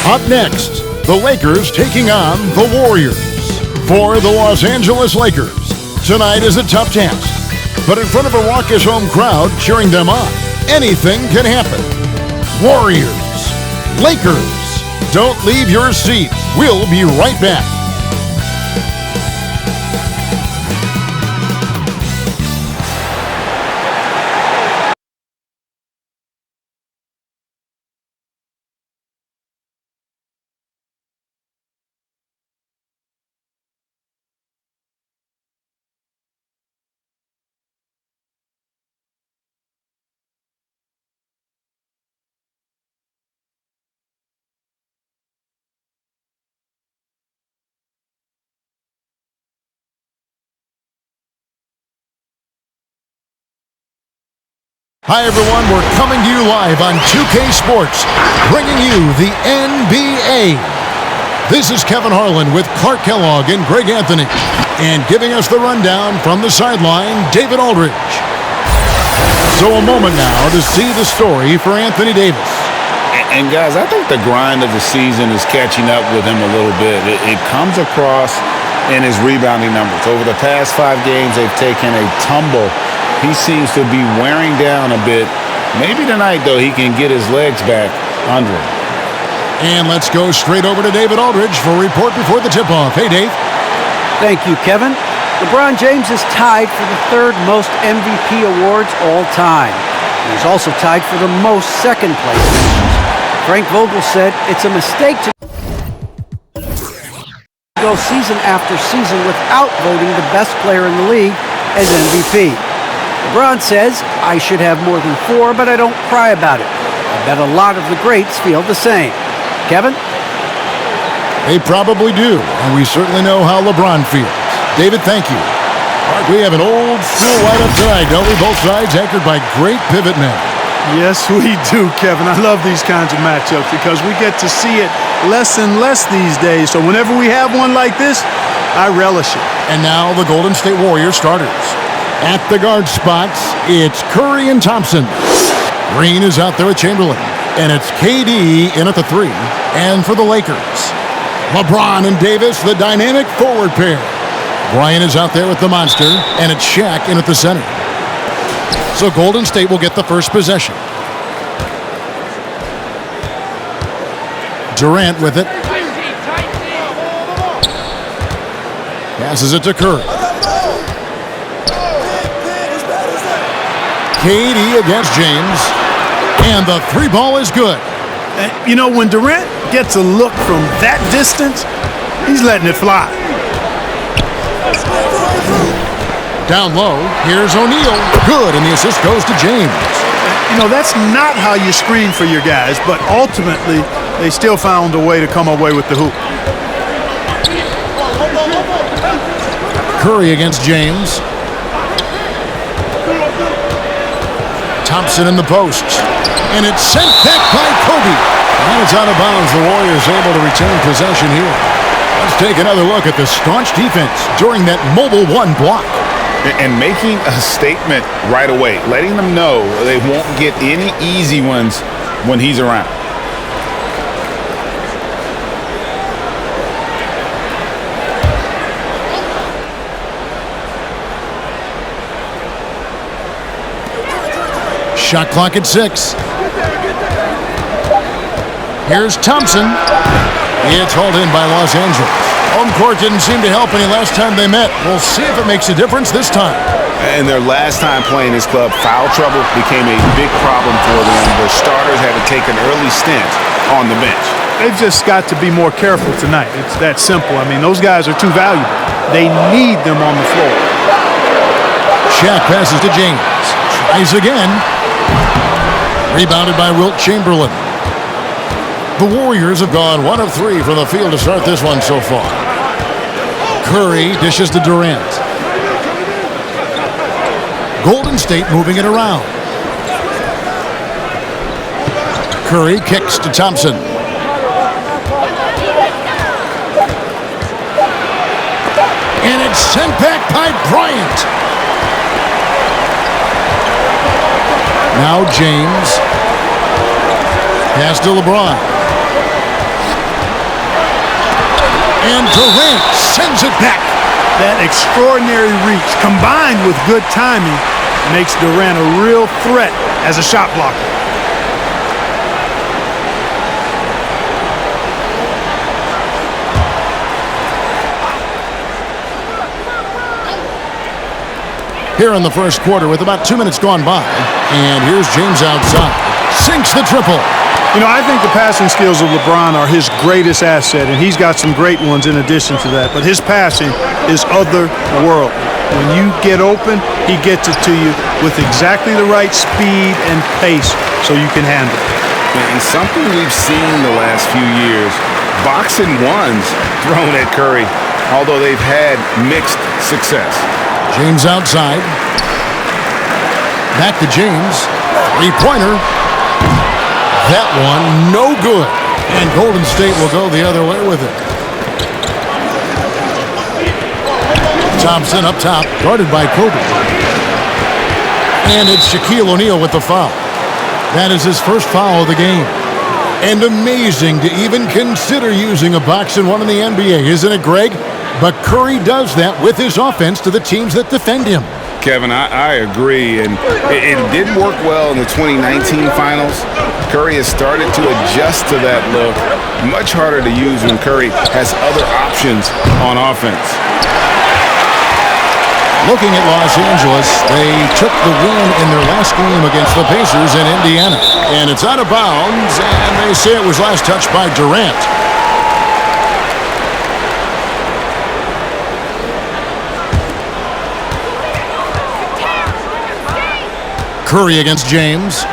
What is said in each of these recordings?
Up next, the Lakers taking on the Warriors. For the Los Angeles Lakers, tonight is a tough task. But in front of a raucous home crowd cheering them on, anything can happen. Warriors, Lakers, don't leave your seat. We'll be right back. Hi everyone, we're coming to you live on 2K Sports, bringing you the NBA. This is Kevin Harlan with Clark Kellogg and Greg Anthony, and giving us the rundown from the sideline, David Aldridge. So a moment now to see the story for Anthony Davis. And guys, I think the grind of the season is catching up with him a little bit. It comes across in his rebounding numbers. Over the past 5 games, they've taken a tumble. He seems to be wearing down a bit. Maybe tonight, though, he can get his legs back under him. And let's go straight over to David Aldridge for a report before the tip-off. Hey, Dave. Thank you, Kevin. LeBron James is tied for the 3rd most MVP awards all time. He's also tied for the most second-place finishes. Frank Vogel said it's a mistake to go season after season without voting the best player in the league as MVP. LeBron says, I should have more than 4, but I don't cry about it. I bet a lot of the greats feel the same. Kevin? They probably do, and we certainly know how LeBron feels. David, thank you. Mark, we have an old school lineup tonight, don't we? Both sides anchored by great pivot men. Yes, we do, Kevin. I love these kinds of matchups because we get to see it less and less these days. So whenever we have one like this, I relish it. And now the Golden State Warriors starters. At the guard spots, it's Curry and Thompson. Green is out there with Chamberlain. And it's KD in at the 3. And for the Lakers, LeBron and Davis, the dynamic forward pair. Bryant is out there with the monster. And it's Shaq in at the center. So Golden State will get the first possession. Durant with it. Passes it to Curry. KD against James, and the 3 ball is good. You know, when Durant gets a look from that distance, he's letting it fly. Down low, here's O'Neal. Good, and the assist goes to James. You know, that's not how you screen for your guys, but ultimately, they still found a way to come away with the hoop. Curry against James. Thompson in the post, and it's sent back by Kobe. And it's out of bounds. The Warriors able to retain possession here. Let's take another look at the staunch defense during that mobile 1 block. And making a statement right away, letting them know they won't get any easy ones when he's around. Shot clock at 6. Here's Thompson. It's hauled in by Los Angeles. Home court didn't seem to help any last time they met. We'll see if it makes a difference this time. And their last time playing this club, foul trouble became a big problem for them. Their starters had to take an early stint on the bench. They've just got to be more careful tonight. It's that simple. I mean, those guys are too valuable. They need them on the floor. Shaq passes to James. Tries again. Rebounded by Wilt Chamberlain. The Warriors have gone 1 of 3 from the field to start this one so far. Curry dishes to Durant. Golden State moving it around. Curry kicks to Thompson. And it's sent back by Bryant. Now James. Pass to LeBron. And Durant sends it back. That extraordinary reach, combined with good timing, makes Durant a real threat as a shot blocker. Here in the first quarter with about 2 minutes gone by. And here's James outside. Sinks the triple. You know, I think the passing skills of LeBron are his greatest asset, and he's got some great ones in addition to that. But his passing is otherworldly. When you get open, he gets it to you with exactly the right speed and pace so you can handle it. And something we've seen the last few years, boxing ones thrown at Curry, although they've had mixed success. James outside. Back to James. Three-pointer. That one, no good. And Golden State will go the other way with it. Thompson up top, guarded by Kobe. And it's Shaquille O'Neal with the foul. That is his first foul of the game. And amazing to even consider using a boxing one in the NBA, isn't it, Greg? But Curry does that with his offense to the teams that defend him. Kevin, I agree, and it did work well in the 2019 finals. Curry has started to adjust to that look. Much harder to use when Curry has other options on offense. Looking at Los Angeles, they took the win in their last game against the Pacers in Indiana. And it's out of bounds, and they say it was last touched by Durant. Curry against James.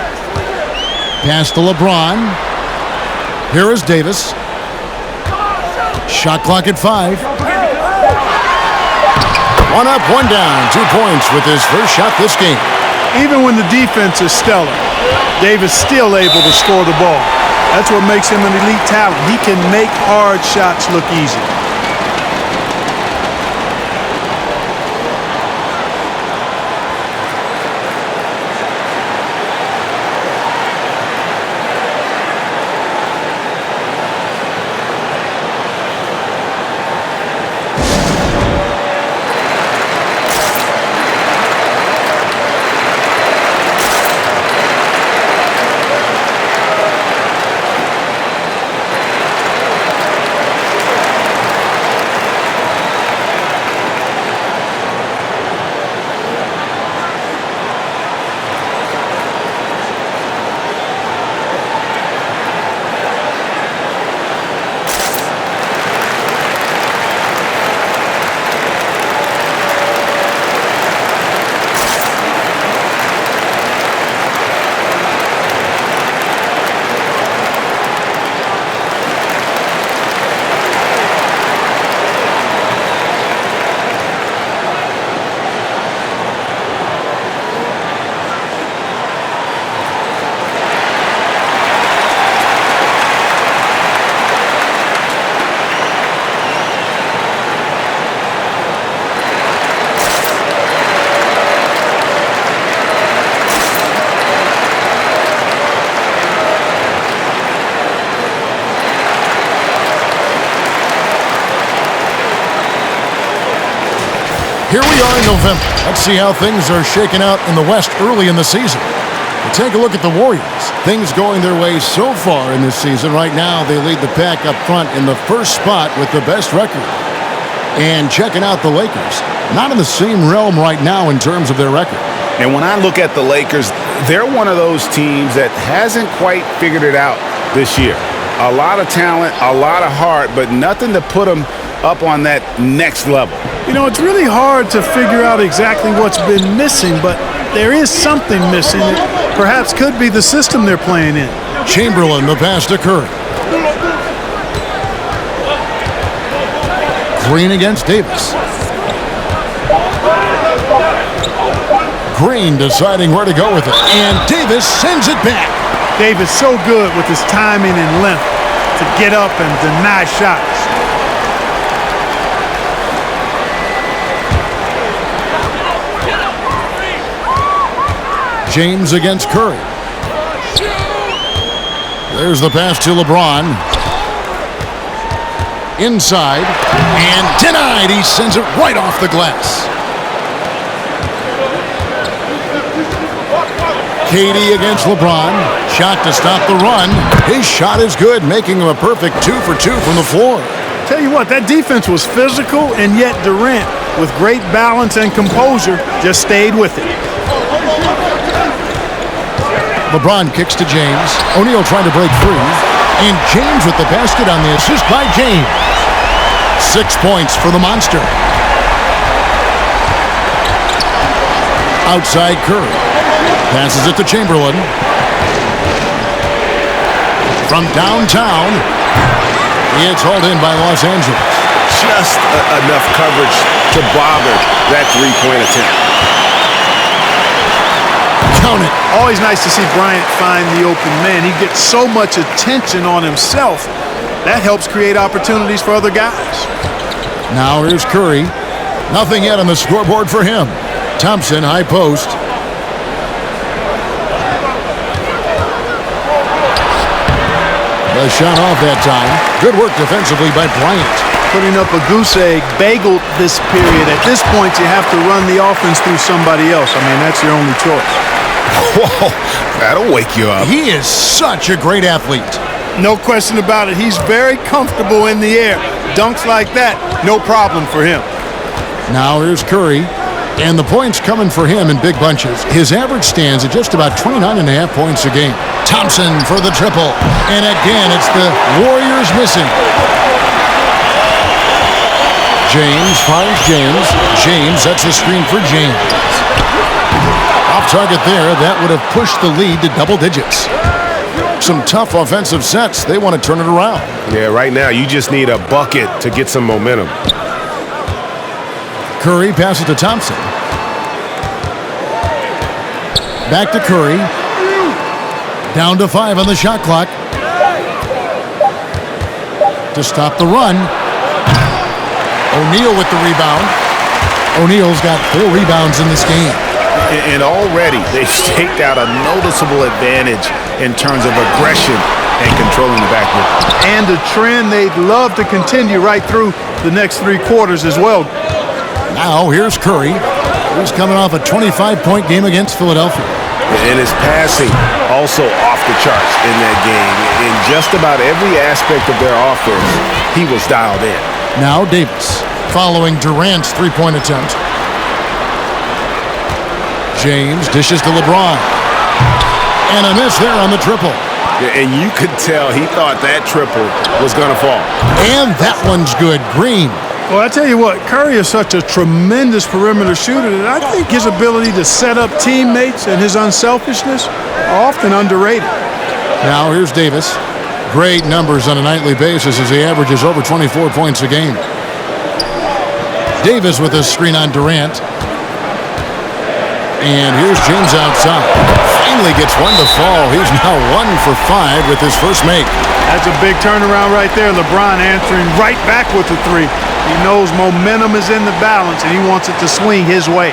Pass to LeBron. Here is Davis. Shot clock at 5. One up, one down. 2 points with his first shot this game. Even when the defense is stellar, Davis still able to score the ball. That's what makes him an elite talent. He can make hard shots look easy. Here we are in November. Let's see how things are shaking out in the West early in the season. We'll take a look at the Warriors. Things going their way so far in this season. Right now, they lead the pack up front in the first spot with the best record. And checking out the Lakers, not in the same realm right now in terms of their record. And when I look at the Lakers, they're one of those teams that hasn't quite figured it out this year. A lot of talent, a lot of heart, but nothing to put them up on that next level. You know, it's really hard to figure out exactly what's been missing, but there is something missing that perhaps could be the system they're playing in. Chamberlain, the pass to Curry. Green against Davis. Green deciding where to go with it. And Davis sends it back. Davis so good with his timing and length to get up and deny shots. James against Curry. There's the pass to LeBron. Inside. And denied. He sends it right off the glass. KD against LeBron. Shot to stop the run. His shot is good, making him a perfect 2 for 2 from the floor. Tell you what, that defense was physical, and yet Durant, with great balance and composure, just stayed with it. LeBron kicks to James. O'Neal trying to break free. And James with the basket on the assist by James. 6 points for the Monster. Outside Curry. Passes it to Chamberlain. From downtown, it's hauled in by Los Angeles. Just enough coverage to bother that three-point attempt. Count it. Always nice to see Bryant find the open man. He gets so much attention on himself. That helps create opportunities for other guys. Now here's Curry. Nothing yet on the scoreboard for him. Thompson, high post. The shot off that time. Good work defensively by Bryant. Putting up a goose egg, bageled this period. At this point, you have to run the offense through somebody else. I mean, that's your only choice. Whoa, that'll wake you up. He is such a great athlete. No question about it. He's very comfortable in the air. Dunks like that, no problem for him. Now here's Curry. And the points coming for him in big bunches. His average stands at just about 29.5 points a game. Thompson for the triple. And again, it's the Warriors missing. James finds James. James, that's a screen for James. Off target there. That would have pushed the lead to double digits. Some tough offensive sets. They want to turn it around. Yeah, right now you just need a bucket to get some momentum. Curry passes to Thompson. Back to Curry. Down to 5 on the shot clock. To stop the run. O'Neal with the rebound. O'Neal's got 4 rebounds in this game. And already they've staked out a noticeable advantage in terms of aggression and controlling the backcourt. And a trend they'd love to continue right through the next 3 quarters as well. Now here's Curry. He's coming off a 25-point game against Philadelphia. And his passing also off the charts in that game. In just about every aspect of their offense, he was dialed in. Now Davis following Durant's 3-point attempt. James dishes to LeBron. And a miss there on the triple. And you could tell he thought that triple was going to fall. And that one's good. Green. Well, I tell you what, Curry is such a tremendous perimeter shooter that I think his ability to set up teammates and his unselfishness are often underrated. Now here's Davis. Great numbers on a nightly basis as he averages over 24 points a game. Davis with a screen on Durant. And here's James outside. Finally gets one to fall. He's now 1 for 5 with his first make. That's a big turnaround right there. LeBron answering right back with the 3. He knows momentum is in the balance, and he wants it to swing his way.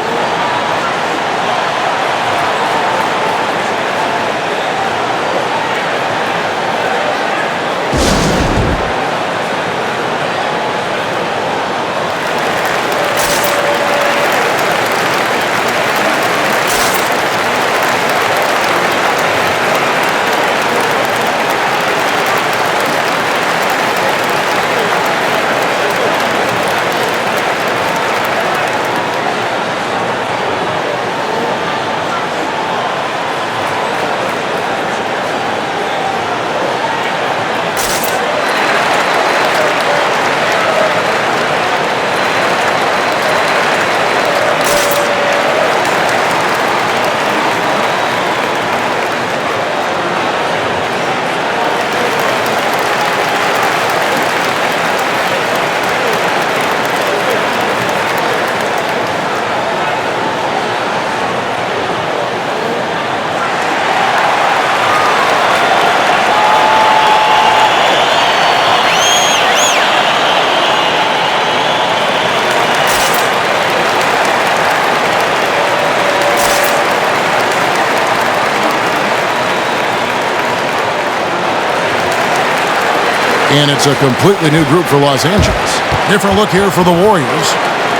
And it's a completely new group for Los Angeles. Different look here for the Warriors.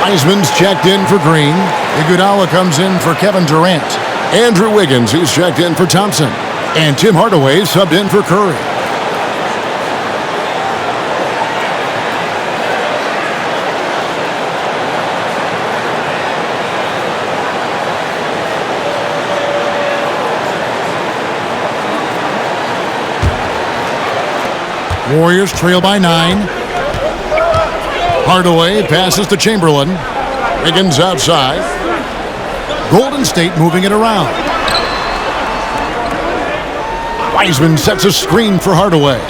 Wiseman's checked in for Green. Iguodala comes in for Kevin Durant. Andrew Wiggins, he's checked in for Thompson. And Tim Hardaway subbed in for Curry. Warriors trail by 9. Hardaway passes to Chamberlain. Wiggins outside. Golden State moving it around. Wiseman sets a screen for Hardaway.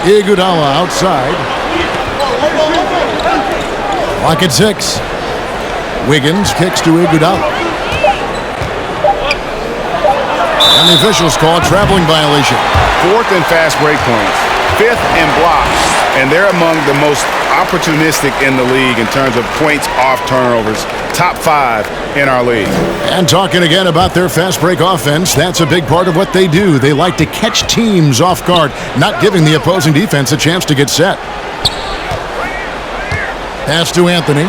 Iguodala outside. Clock at 6. Wiggins kicks to Iguodala. And the officials call a traveling violation. 4th and fast break points. 5th and blocks. And they're among the most opportunistic in the league in terms of points off turnovers. Top 5 in our league. And talking again about their fast break offense, that's a big part of what they do. They like to catch teams off guard, not giving the opposing defense a chance to get set. Pass to Anthony.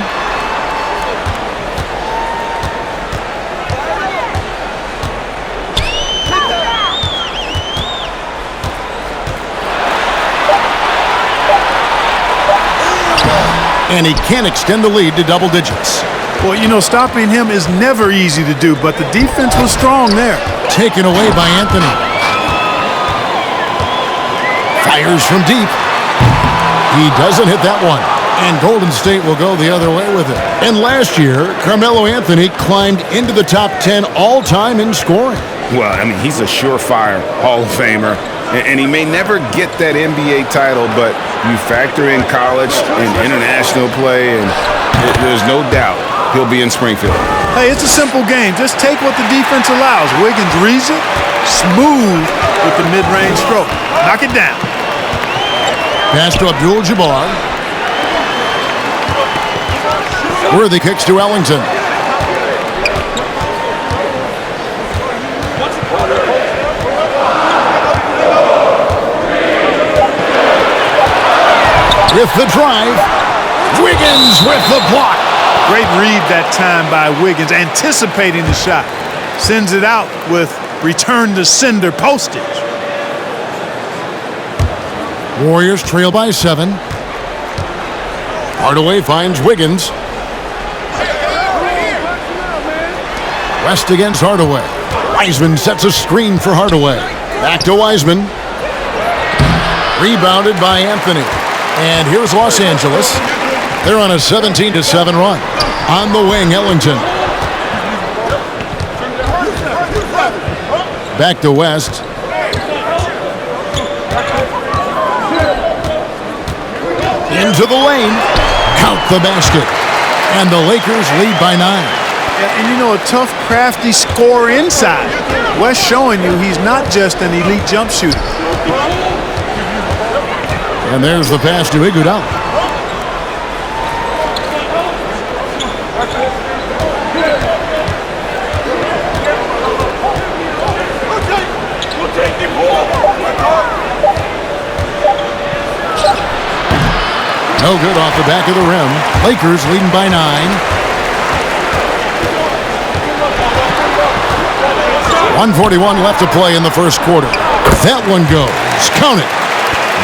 And he can't extend the lead to double digits. Well, you know, stopping him is never easy to do, but the defense was strong there. Taken away by Anthony. Fires from deep. He doesn't hit that one. And Golden State will go the other way with it. And last year, Carmelo Anthony climbed into the top 10 all-time in scoring. Well, I mean, he's a surefire Hall of Famer. And he may never get that NBA title, but you factor in college and international play, and there's no doubt he'll be in Springfield. Hey, it's a simple game. Just take what the defense allows. Wiggins reads it, smooth with the mid-range stroke. Knock it down. Pass to Abdul-Jabbar. Worthy kicks to Ellington. With the drive, Wiggins with the block. Great read that time by Wiggins, anticipating the shot. Sends it out with return to sender postage. Warriors trail by 7. Hardaway finds Wiggins. West against Hardaway. Wiseman sets a screen for Hardaway. Back to Wiseman. Rebounded by Anthony. And here's Los Angeles. They're on a 17-7 run. On the wing, Ellington. Back to West. Into the lane. Count the basket. And the Lakers lead by 9. And you know, a tough, crafty scorer inside. West showing you he's not just an elite jump shooter. And there's the pass to Iguodala. No good off the back of the rim. Lakers leading by 9. .141 left to play in the first quarter. That one goes. Count it.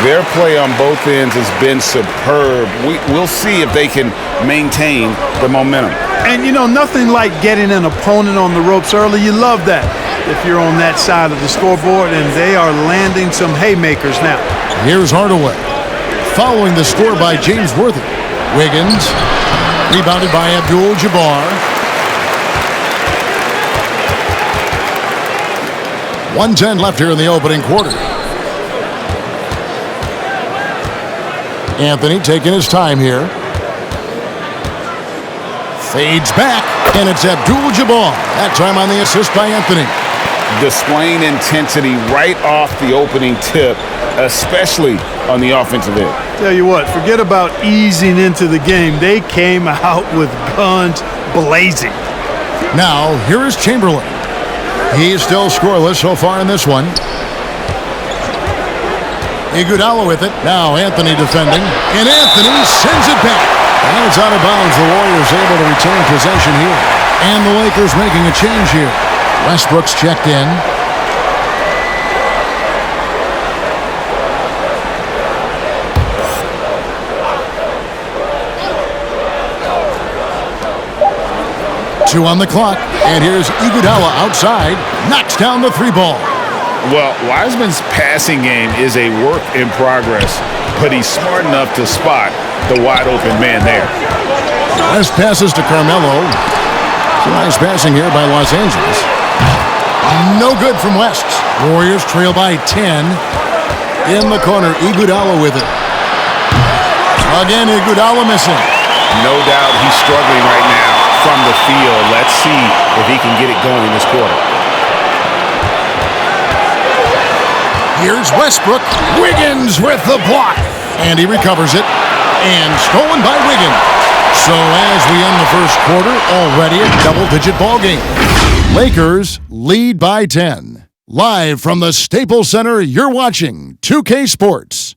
Their play on both ends has been superb. We'll see if they can maintain the momentum. And, you know, nothing like getting an opponent on the ropes early. You love that if you're on that side of the scoreboard, and they are landing some haymakers now. Here's Hardaway. Following the score by James Worthy. Wiggins. Rebounded by Abdul-Jabbar. 1:10 left here in the opening quarter. Anthony taking his time here. Fades back, and it's Abdul-Jabbar. That time on the assist by Anthony. displaying intensity right off the opening tip, especially on the offensive end. Tell you what, forget about easing into the game. They came out with guns blazing. Now, here is Chamberlain. He's still scoreless so far in this one. Iguodala with it. Now Anthony defending. And Anthony sends it back. And it's out of bounds. The Warriors able to retain possession here. And the Lakers making a change here. Westbrook's checked in. Two on the clock. And here's Iguodala outside. Knocks down the three ball. Well, Wiseman's passing game is a work in progress, but he's smart enough to spot the wide open man there. West passes to Carmelo. Some nice passing here by Los Angeles. No good from West. Warriors trail by 10. In the corner, Iguodala with it. Again, Iguodala missing. No doubt he's struggling right now from the field. Let's see if he can get it going this quarter. Here's Westbrook. Wiggins with the block. And he recovers it. And stolen by Wiggins. So as we end the first quarter, already a double-digit ball game. Lakers lead by 10. Live from the Staples Center, you're watching 2K Sports.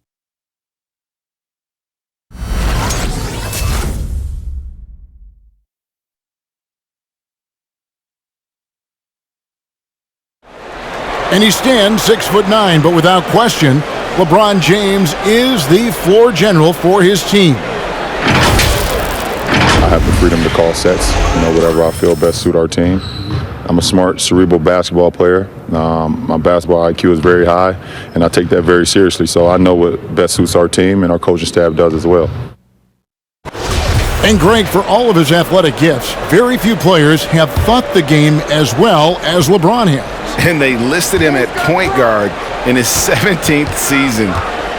And he stands 6'9", but without question, LeBron James is the floor general for his team. I have the freedom to call sets, whatever I feel best suit our team. I'm a smart, cerebral basketball player. My basketball IQ is very high, and I take that very seriously. So I know what best suits our team, and our coaching staff does as well. And Greg, for all of his athletic gifts, very few players have thought the game as well as LeBron has. And they listed him at point guard in his 17th season.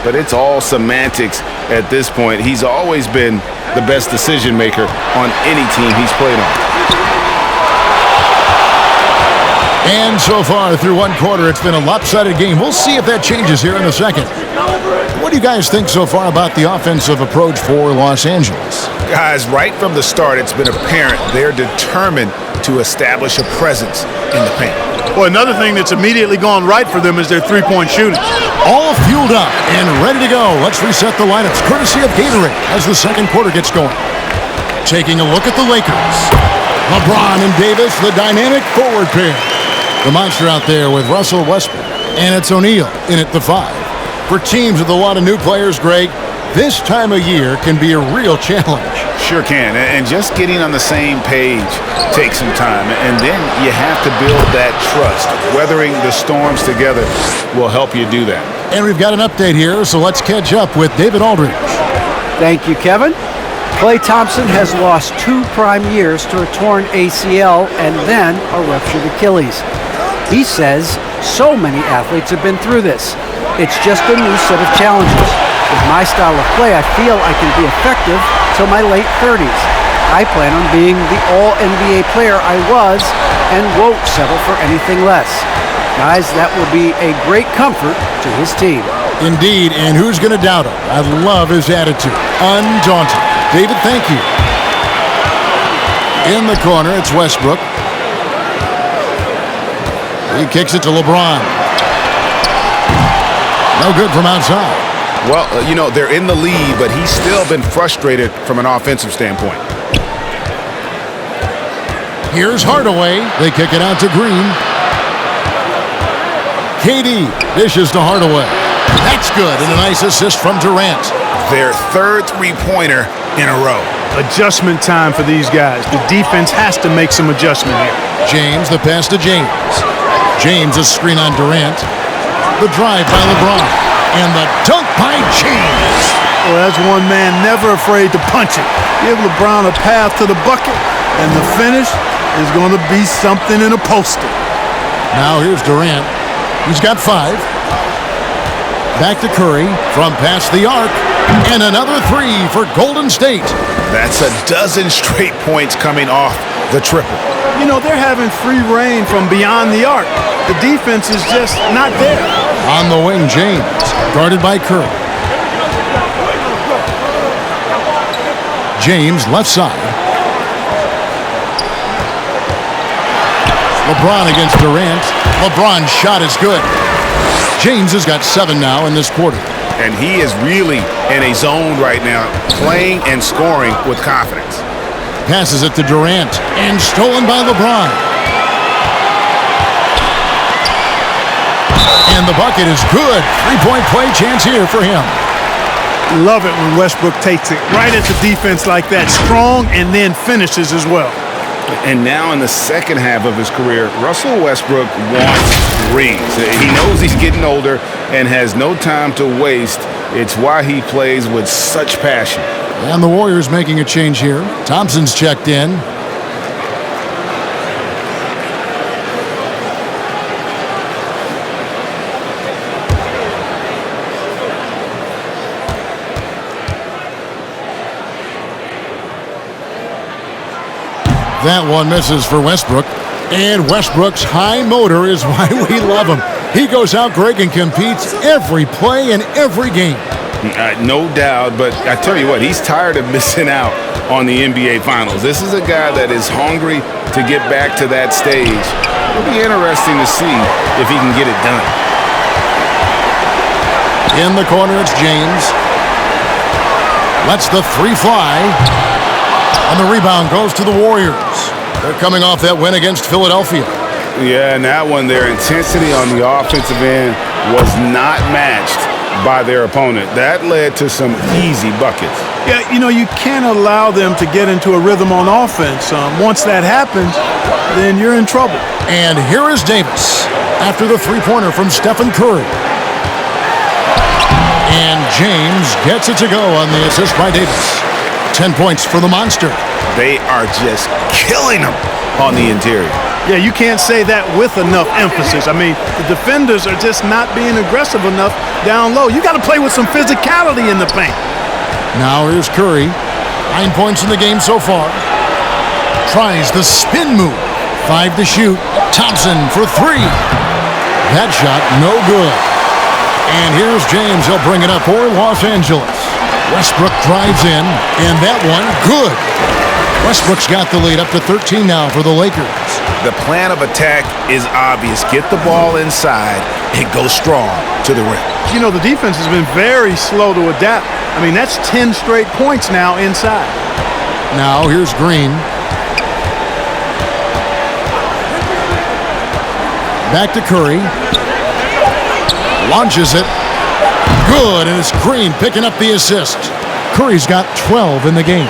But it's all semantics at this point. He's always been the best decision maker on any team he's played on. And so far through one quarter, it's been a lopsided game. We'll see if that changes here in a second. What do you guys think so far about the offensive approach for Los Angeles? Guys, right from the start, it's been apparent they're determined to establish a presence in the paint. Well, another thing that's immediately gone right for them is their three-point shooting. All fueled up and ready to go. Let's reset the lineups, courtesy of Gatorade, as the second quarter gets going. Taking a look at the Lakers. LeBron and Davis, the dynamic forward pair. The monster out there with Russell Westbrook. And it's O'Neal in at the 5. For teams with a lot of new players, Greg, this time of year can be a real challenge. Sure can, and just getting on the same page takes some time, and then you have to build that trust. Weathering the storms together will help you do that. And we've got an update here, so let's catch up with David Aldridge. Thank you, Kevin. Klay Thompson has lost 2 prime years to a torn ACL and then a ruptured Achilles. He says so many athletes have been through this. It's just a new set of challenges. With my style of play, I feel I can be effective till my late 30s. I plan on being the all-NBA player I was and won't settle for anything less. Guys, that will be a great comfort to his team. Indeed, and who's going to doubt him? I love his attitude. Undaunted. David, thank you. In the corner, it's Westbrook. He kicks it to LeBron. No good from outside. Well, they're in the lead, but he's still been frustrated from an offensive standpoint. Here's Hardaway. They kick it out to Green. KD dishes to Hardaway. That's good, and a nice assist from Durant. Their third three-pointer in a row. Adjustment time for these guys. The defense has to make some adjustment here. James, the pass to James. James, a screen on Durant. The drive by LeBron. And the dunk by James. Well, that's one man never afraid to punch it. Give LeBron a path to the bucket, and the finish is going to be something in a poster. Now here's Durant. He's got 5. Back to Curry from past the arc. And another 3 for Golden State. That's a dozen straight points coming off the triple. They're having free reign from beyond the arc. The defense is just not there. On the wing, James, guarded by Curry. James, left side. LeBron against Durant. LeBron's shot is good. James has got 7 now in this quarter. And he is really in a zone right now, playing and scoring with confidence. Passes it to Durant, and stolen by LeBron. And the bucket is good. 3-point play chance here for him. Love it when Westbrook takes it right at the defense like that, strong, and then finishes as well. And now in the second half of his career, Russell Westbrook wants rings. He knows he's getting older and has no time to waste. It's why he plays with such passion. And the Warriors making a change here. Thompson's checked in. That one misses for Westbrook. And Westbrook's high motor is why we love him. He goes out, Greg, and competes every play and every game. No doubt, but I tell you what, he's tired of missing out on the NBA Finals. This is a guy that is hungry to get back to that stage. It'll be interesting to see if he can get it done. In the corner, it's James. Lets the 3 fly. And the rebound goes to the Warriors. They're coming off that win against Philadelphia. Yeah, and that one, their intensity on the offensive end was not matched by their opponent. That led to some easy buckets. Yeah, you know, you can't allow them to get into a rhythm on offense. Once that happens, then you're in trouble. And here is Davis after the three-pointer from Stephen Curry. And James gets it to go on the assist by Davis. 10 points for the Monster. They are just killing them on the interior. Yeah, you can't say that with enough emphasis. I mean, the defenders are just not being aggressive enough down low. You got to play with some physicality in the paint. Now here's Curry. 9 points in the game so far. Tries the spin move. 5 to shoot. Thompson for 3. That shot no good. And here's James. He'll bring it up for Los Angeles. Westbrook drives in, and that one, good. Westbrook's got the lead up to 13 now for the Lakers. The plan of attack is obvious. Get the ball inside and go strong to the rim. You know, the defense has been very slow to adapt. I mean, that's 10 straight points now inside. Now here's Green. Back to Curry. Launches it. Good, and it's Green picking up the assist. Curry's got 12 in the game.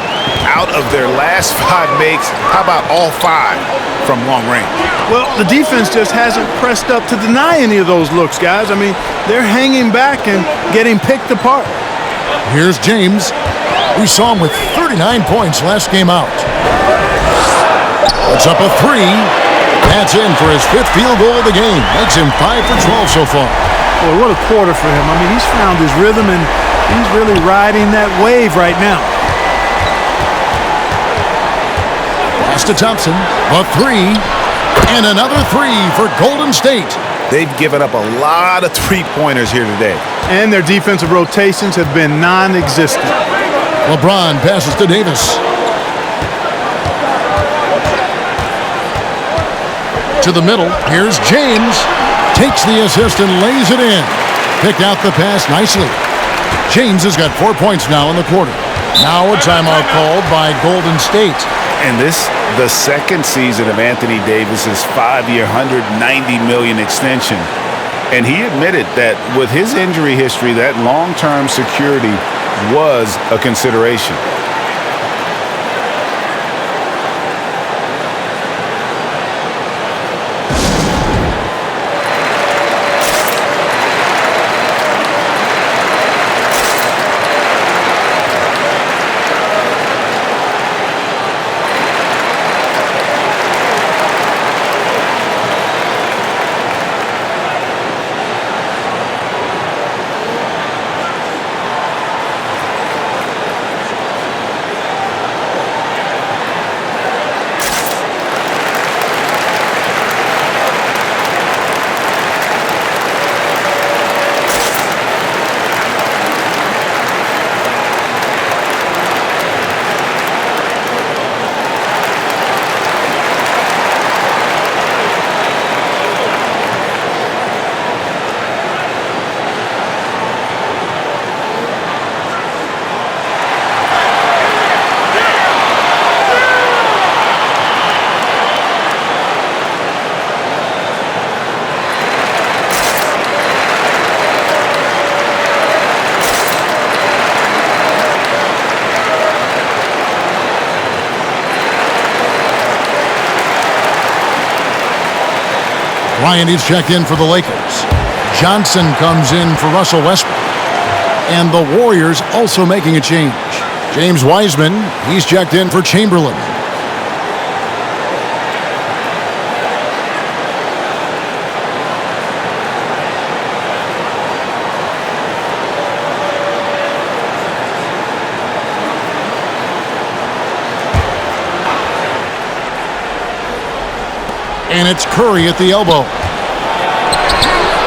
Out of their last 5 makes, how about all 5 from long range? Well, the defense just hasn't pressed up to deny any of those looks, guys. I mean, they're hanging back and getting picked apart. Here's James. We saw him with 39 points last game out. Puts up a 3. That's in for his 5th field goal of the game. Makes him 5 for 12 so far. Boy, what a quarter for him. I mean, he's found his rhythm, and he's really riding that wave right now. Pass to Thompson. A 3. And another 3 for Golden State. They've given up a lot of three-pointers here today. And their defensive rotations have been non-existent. LeBron passes to Davis. To the middle. Here's James. Takes the assist and lays it in. Picked out the pass nicely. James has got 4 points now in the quarter. Now a timeout called by Golden State. And this, the second season of Anthony Davis's 5-year, $190 million extension. And he admitted that with his injury history, that long-term security was a consideration. Bryant is checked in for the Lakers. Johnson comes in for Russell Westbrook. And the Warriors also making a change. James Wiseman, he's checked in for Chamberlain. And it's Curry at the elbow.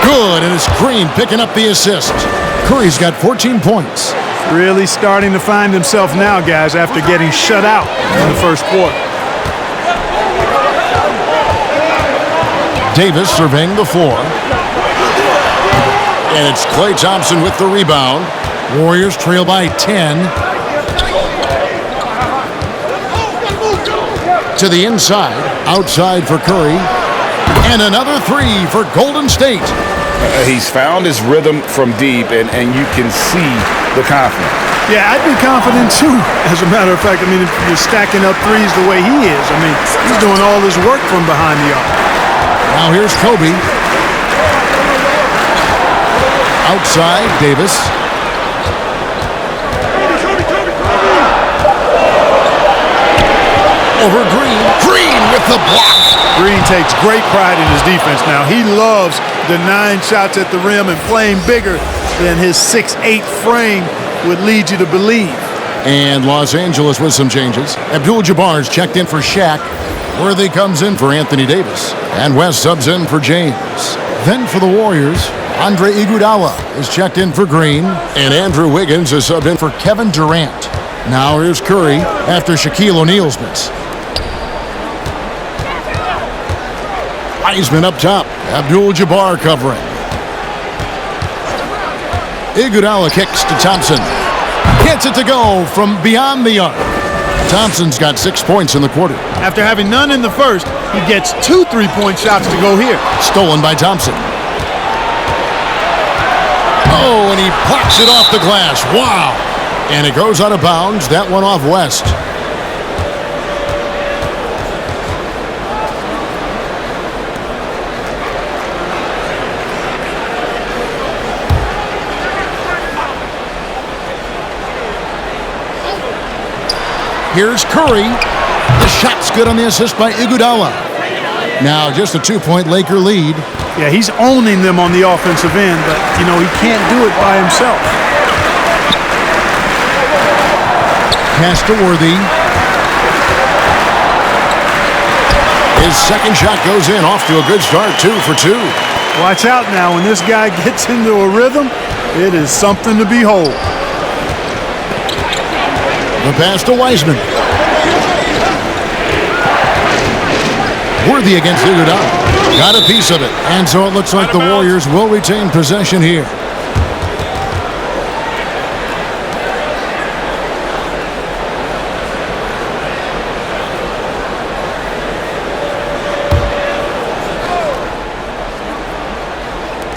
Good, and it's Green picking up the assist. Curry's got 14 points. Really starting to find himself now, guys, after getting shut out in the first quarter. Davis surveying the floor. And it's Klay Thompson with the rebound. Warriors trail by 10. To the inside, outside for Curry. And another three for Golden State. He's found his rhythm from deep, and you can see the confidence. Yeah, I'd be confident too, as a matter of fact. I mean, if you're stacking up threes the way he is, I mean, he's doing all his work from behind the arc. Now here's Kobe. Outside, Davis. Over Green. Green with the block. Green takes great pride in his defense now. He loves the 9 shots at the rim and playing bigger than his 6'8" frame would lead you to believe. And Los Angeles with some changes. Abdul-Jabbar's checked in for Shaq. Worthy comes in for Anthony Davis. And West subs in for James. Then for the Warriors, Andre Iguodala is checked in for Green. And Andrew Wiggins is subbed in for Kevin Durant. Now here's Curry after Shaquille O'Neal's miss. Wiseman up top. Abdul-Jabbar covering. Iguodala kicks to Thompson. Gets it to go from beyond the arc. Thompson's got 6 points in the quarter. After having none in the first, he gets 2 3-point shots to go here. Stolen by Thompson. Oh, and he pops it off the glass. Wow. And it goes out of bounds. That one off West. Here's Curry. The shot's good on the assist by Iguodala. Now just a 2-point Laker lead. Yeah, he's owning them on the offensive end, but, you know, he can't do it by himself. Pass to Worthy. His second shot goes in. Off to a good start. 2 for 2. Watch out now. When this guy gets into a rhythm, it is something to behold. The pass to Wiseman. Worthy against Iguodala. Got a piece of it. And so it looks like the Warriors will retain possession here.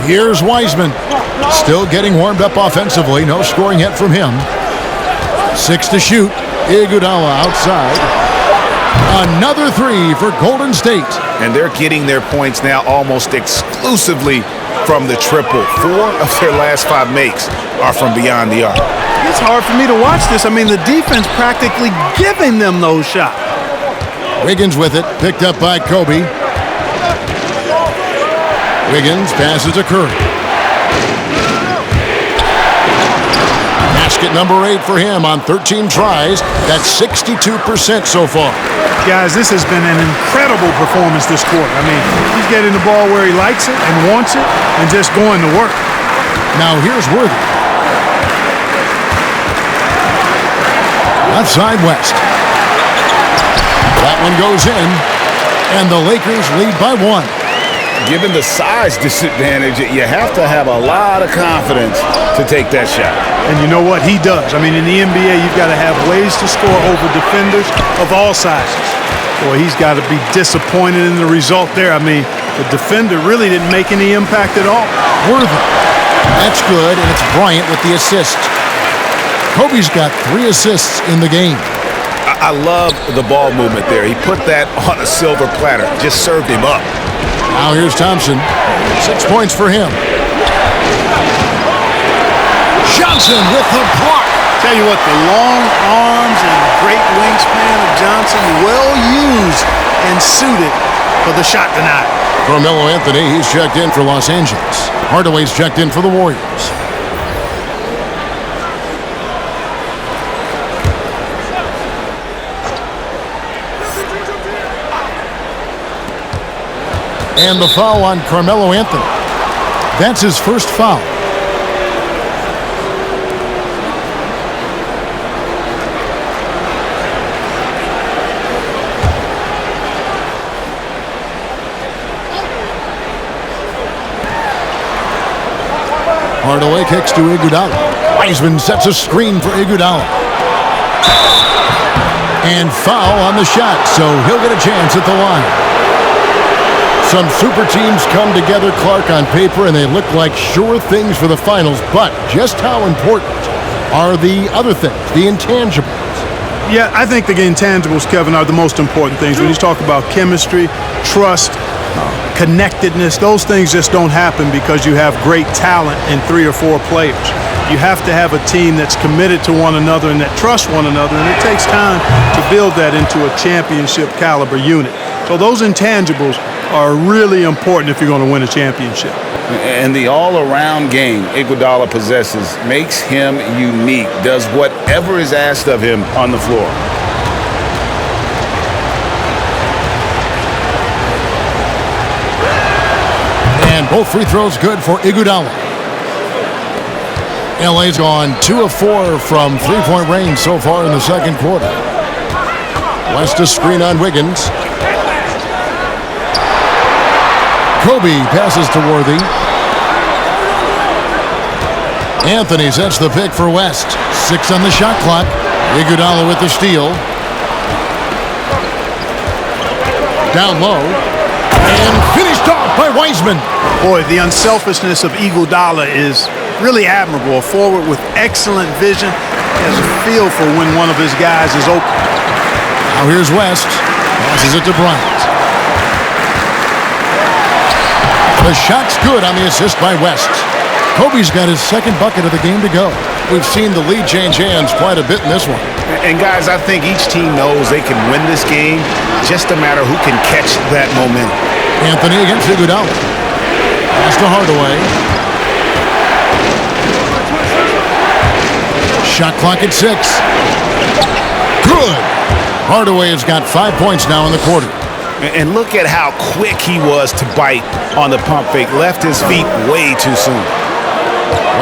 Here's Wiseman. Still getting warmed up offensively. No scoring yet from him. 6 to shoot. Iguodala outside. Another 3 for Golden State. And they're getting their points now almost exclusively from the triple. 4 of their last 5 makes are from beyond the arc. It's hard for me to watch this. I mean, the defense practically giving them those shots. Wiggins with it. Picked up by Kobe. Wiggins passes to Curry. Basket number 8 for him on 13 tries. That's 62% so far. Guys, this has been an incredible performance this quarter. I mean, he's getting the ball where he likes it and wants it and just going to work. Now here's Worthy. Outside West. That one goes in, and the Lakers lead by 1. Given the size disadvantage, you have to have a lot of confidence to take that shot. And you know what? He does. I mean, in the NBA, you've got to have ways to score over defenders of all sizes. Boy, he's got to be disappointed in the result there. I mean, the defender really didn't make any impact at all. Worthy. That's good, and it's Bryant with the assist. Kobe's got 3 assists in the game. I love the ball movement there. He put that on a silver platter. Just served him up. Now here's Thompson. 6 points for him. Johnson with the block. Tell you what, the long arms and great wingspan of Johnson, well used and suited for the shot tonight. Carmelo Anthony, he's checked in for Los Angeles. Hardaway's checked in for the Warriors. And the foul on Carmelo Anthony. That's his first foul. Hardaway kicks to Iguodala. Wiseman sets a screen for Iguodala. And foul on the shot, so he'll get a chance at the line. Some super teams come together, Clark, on paper, and they look like sure things for the finals. But just how important are the other things, the intangibles? Yeah, I think the intangibles, Kevin, are the most important things. When you talk about chemistry, trust, connectedness, those things just don't happen because you have great talent in 3 or 4 players. You have to have a team that's committed to one another and that trusts one another, and it takes time to build that into a championship caliber unit. So those intangibles are really important if you're going to win a championship. And the all-around game Iguodala possesses makes him unique, does whatever is asked of him on the floor. And both free throws good for Iguodala. LA's gone 2 of 4 from three-point range so far in the second quarter. West a screen on Wiggins. Kobe passes to Worthy. Anthony sets the pick for West. 6 on the shot clock. Iguodala with the steal. Down low. And finished off by Wiseman. Boy, the unselfishness of Iguodala is really admirable. A forward with excellent vision. He has a feel for when one of his guys is open. Now here's West. Passes it to Bryant. The shot's good on the assist by West. Kobe's got his second bucket of the game to go. We've seen the lead change hands quite a bit in this one. And guys, I think each team knows they can win this game. Just a matter who can catch that momentum. Anthony against Iguodala. Pass to Hardaway. Shot clock at 6. Good. Hardaway has got 5 points now in the quarter. And look at how quick he was to bite on the pump fake. Left his feet way too soon.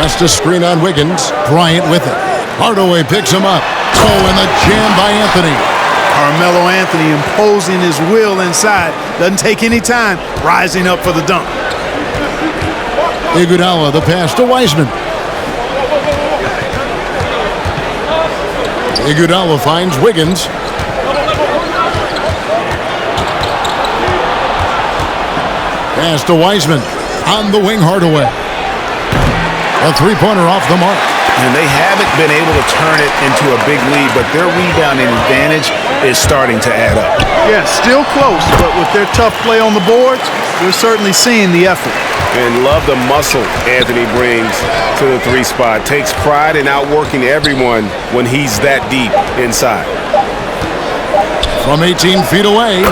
West a screen on Wiggins. Bryant with it. Hardaway picks him up. Oh, and the jam by Anthony. Carmelo Anthony imposing his will inside. Doesn't take any time. Rising up for the dunk. Iguodala, the pass to Wiseman. Iguodala finds Wiggins. Pass to Wiseman. On the wing, Hardaway. A three-pointer off the mark. And they haven't been able to turn it into a big lead, but their rebounding advantage is starting to add up. Yeah, still close, but with their tough play on the boards, we're certainly seeing the effort. And love the muscle Anthony brings to the 3 spot. Takes pride in outworking everyone when he's that deep inside. From 18 feet away.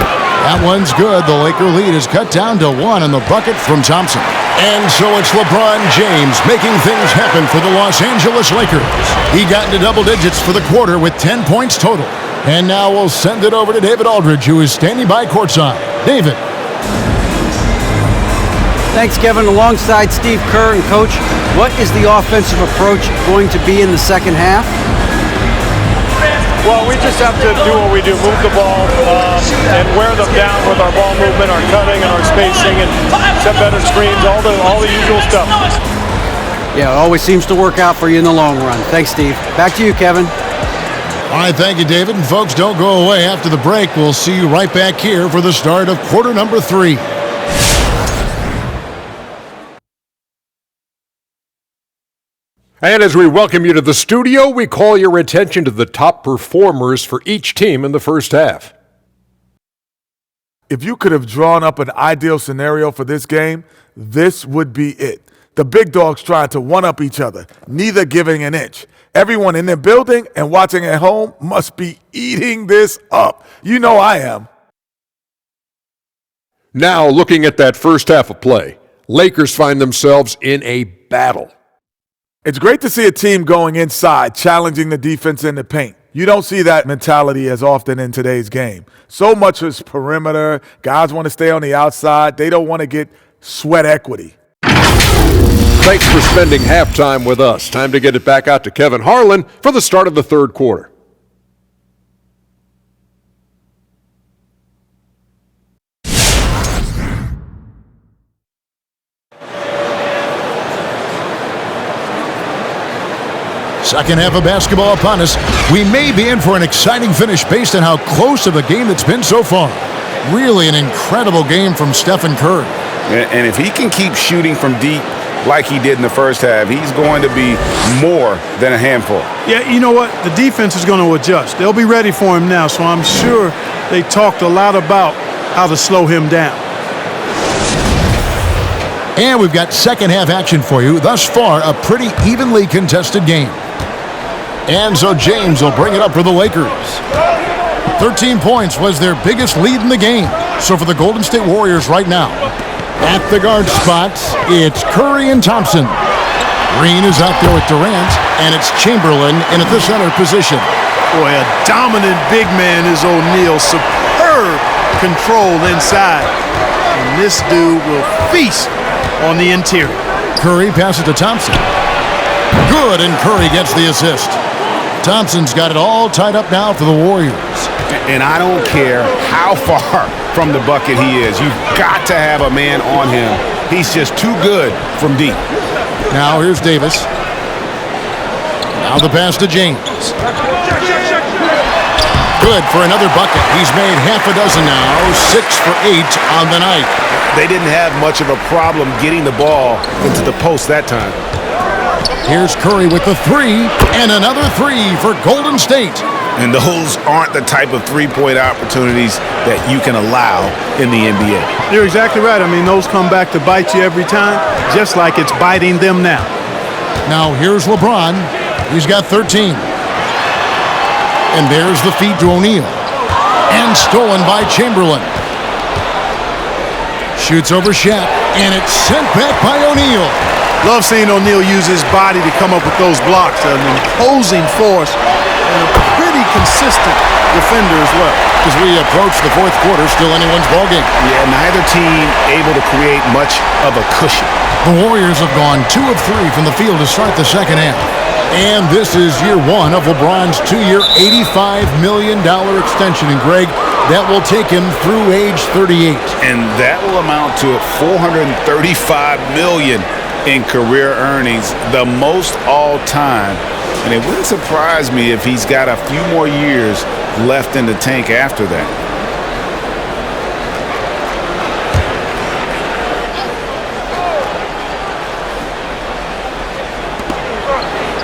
That one's good. The Laker lead is cut down to 1 on the bucket from Thompson. And so it's LeBron James making things happen for the Los Angeles Lakers. He got into double digits for the quarter with 10 points total. And now we'll send it over to David Aldridge, who is standing by courtside. David. Thanks, Kevin. Alongside Steve Kerr and Coach, what is the offensive approach going to be in the second half? Well, we just have to do what we do, move the ball and wear them down with our ball movement, our cutting, and our spacing, and set better screens, all the usual stuff. Yeah, it always seems to work out for you in the long run. Thanks, Steve. Back to you, Kevin. All right, thank you, David. And folks, don't go away after the break. We'll see you right back here for the start of quarter number 3. And as we welcome you to the studio, we call your attention to the top performers for each team in the first half. If you could have drawn up an ideal scenario for this game, this would be it. The big dogs trying to one-up each other, neither giving an inch. Everyone in their building and watching at home must be eating this up. You know I am. Now, looking at that first half of play, Lakers find themselves in a battle. It's great to see a team going inside, challenging the defense in the paint. You don't see that mentality as often in today's game. So much is perimeter. Guys want to stay on the outside. They don't want to get sweat equity. Thanks for spending halftime with us. Time to get it back out to Kevin Harlan for the start of the third quarter. Second half of basketball upon us. We may be in for an exciting finish based on how close of a game it's been so far. Really an incredible game from Stephen Curry. And if he can keep shooting from deep like he did in the first half, he's going to be more than a handful. Yeah, you know what? The defense is going to adjust. They'll be ready for him now, so I'm sure they talked a lot about how to slow him down. And we've got second half action for you. Thus far, a pretty evenly contested game. And so James will bring it up for the Lakers. 13 points was their biggest lead in the game. So for the Golden State Warriors right now, at the guard spots, it's Curry and Thompson. Green is out there with Durant, and it's Chamberlain in at the center position. Boy, a dominant big man is O'Neal. Superb control inside. And this dude will feast on the interior. Curry passes to Thompson. Good, and Curry gets the assist. Thompson's got it all tied up now for the Warriors. And I don't care how far from the bucket he is. You've got to have a man on him. He's just too good from deep. Now here's Davis. Now the pass to James. Good for another bucket. He's made half a dozen now, 6 for 8 on the night. They didn't have much of a problem getting the ball into the post that time. Here's Curry with the three, and another three for Golden State. And those aren't the type of three-point opportunities that you can allow in the NBA. You're exactly right. I mean, those come back to bite you every time, just like it's biting them now. Now here's LeBron. He's got 13. And there's the feed to O'Neal. And stolen by Chamberlain. Shoots over Shaq, and it's sent back by O'Neal. Love seeing O'Neal use his body to come up with those blocks. An imposing force and a pretty consistent defender as well. As we approach the fourth quarter, still anyone's ballgame. Yeah, neither team able to create much of a cushion. The Warriors have gone 2 of 3 from the field to start the second half. And this is year one of LeBron's 2-year, $85 million extension. And Greg, that will take him through age 38. And that will amount to $435 million in career earnings, the most all time. And it wouldn't surprise me if he's got a few more years left in the tank after that.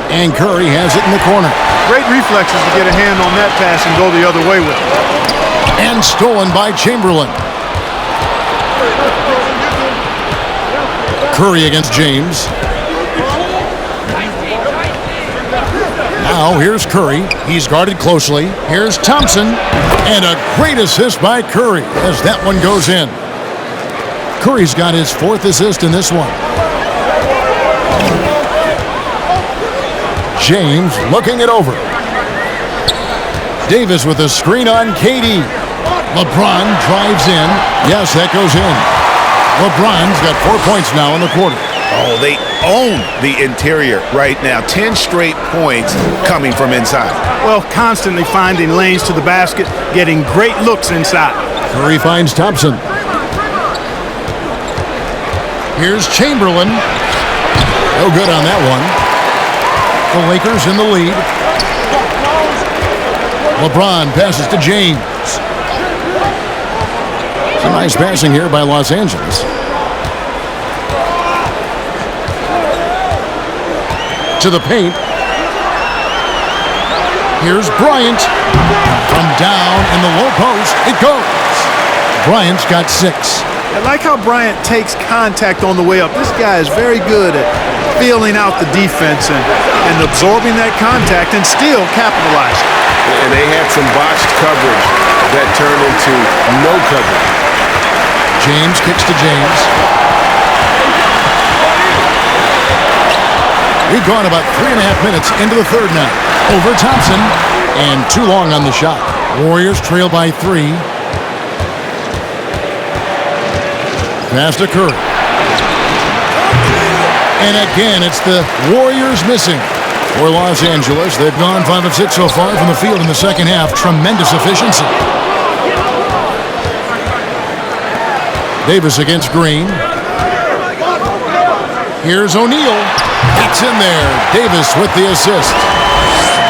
And Curry has it in the corner. Great reflexes to get a hand on that pass and go the other way with it. And stolen by Chamberlain. Curry against James. Now here's Curry. He's guarded closely. Here's Thompson. And a great assist by Curry as that one goes in. Curry's got his 4th assist in this one. James looking it over. Davis with a screen on KD. LeBron drives in. Yes, that goes in. LeBron's got 4 points now in the quarter. Oh, they own the interior right now. 10 straight points coming from inside. Well, constantly finding lanes to the basket, getting great looks inside. Curry finds Thompson. Here's Chamberlain. No good on that one. The Lakers in the lead. LeBron passes to James. Some nice passing here by Los Angeles. To the paint. Here's Bryant. From down in the low post, it goes. Bryant's got 6. I like how Bryant takes contact on the way up. This guy is very good at feeling out the defense and absorbing that contact and still capitalizing. And they had some botched coverage that turned into no coverage. James kicks to James. We've gone about 3.5 minutes into the third now. Over Thompson, and too long on the shot. Warriors trail by 3. Pass to Curry. And again, it's the Warriors missing. For Los Angeles, they've gone 5 of 6 so far from the field in the second half. Tremendous efficiency. Davis against Green. Here's O'Neal. It's in there. Davis with the assist.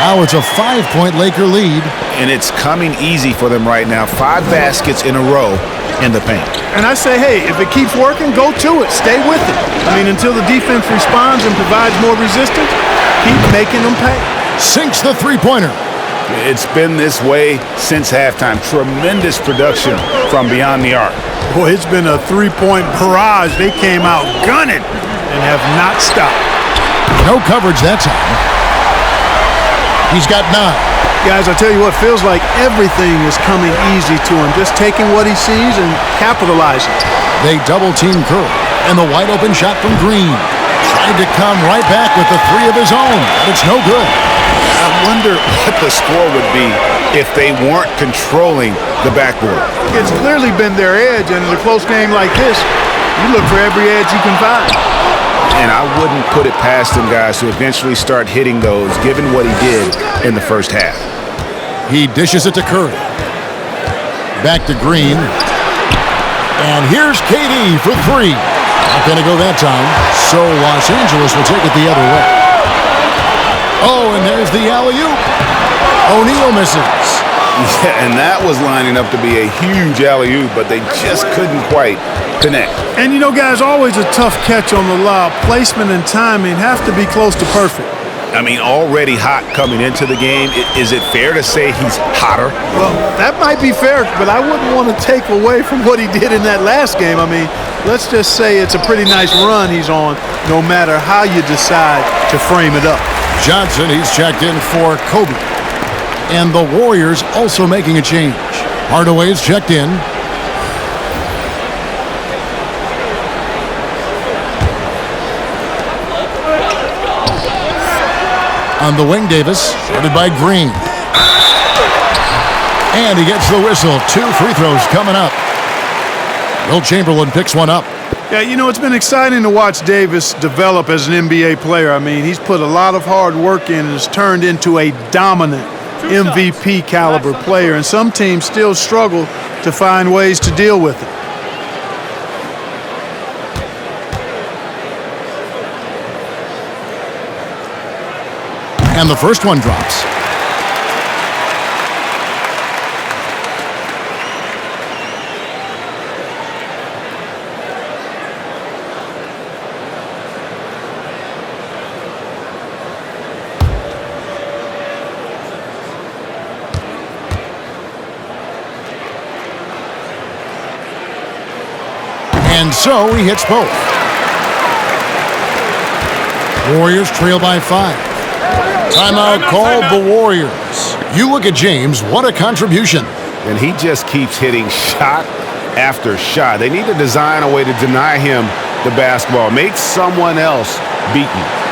Now it's a 5-point Laker lead. And it's coming easy for them right now. 5 baskets in a row in the paint. And I say, hey, if it keeps working, go to it. Stay with it. I mean, until the defense responds and provides more resistance, keep making them pay. Sinks the three-pointer. It's been this way since halftime. Tremendous production from beyond the arc. Boy, it's been a three-point barrage. They came out gunning and have not stopped. No coverage that time. He's got 9. Guys, I tell you what, feels like everything is coming easy to him. Just taking what he sees and capitalizing. They double-team Curry, and the wide-open shot from Green. Tried to come right back with the 3 of his own, but it's no good. I wonder what the score would be if they weren't controlling the backboard. It's clearly been their edge, and in a close game like this, you look for every edge you can find. And I wouldn't put it past them guys to eventually start hitting those, given what he did in the first half. He dishes it to Curry. Back to Green. And here's KD for 3. Not going to go that time. So Los Angeles will take it the other way. Oh, and there's the alley-oop. O'Neal misses. Yeah, and that was lining up to be a huge alley-oop, but they just couldn't quite connect. And you know, guys, always a tough catch on the lob. Placement and timing have to be close to perfect. I mean, already hot coming into the game. Is it fair to say he's hotter? Well, that might be fair, but I wouldn't want to take away from what he did in that last game. I mean, let's just say it's a pretty nice run he's on, no matter how you decide to frame it up. Johnson, he's checked in for Kobe. And the Warriors also making a change. Hardaway's checked in. On the wing, Davis, started by Green. And he gets the whistle. 2 free throws coming up. Will Chamberlain picks one up. Yeah, you know, it's been exciting to watch Davis develop as an NBA player. I mean, he's put a lot of hard work in and has turned into a dominant MVP caliber player. And some teams still struggle to find ways to deal with it. And the first one drops. And so he hits both. Warriors trail by 5. Timeout called the Warriors. You look at James, what a contribution. And he just keeps hitting shot after shot. They need to design a way to deny him the basketball. Make someone else beat you.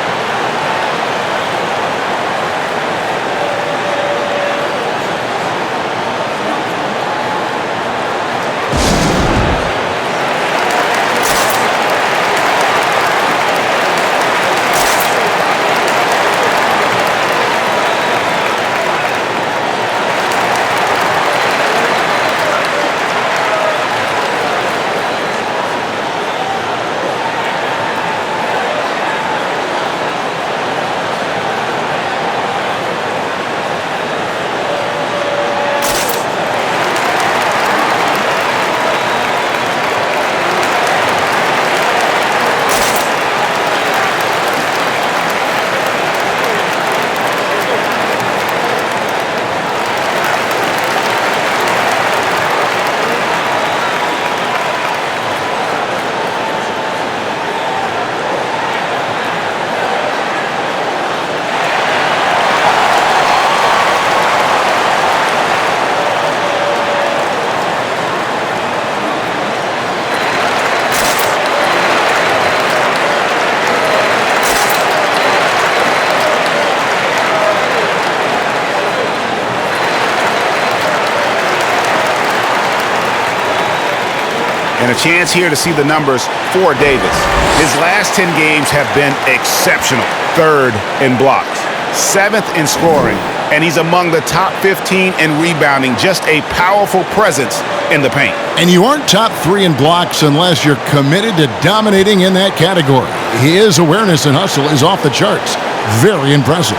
And a chance here to see the numbers for Davis. His last 10 games have been exceptional. 3rd in blocks, 7th in scoring, and he's among the top 15 in rebounding. Just a powerful presence in the paint. And you aren't top 3 in blocks unless you're committed to dominating in that category. His awareness and hustle is off the charts. Very impressive.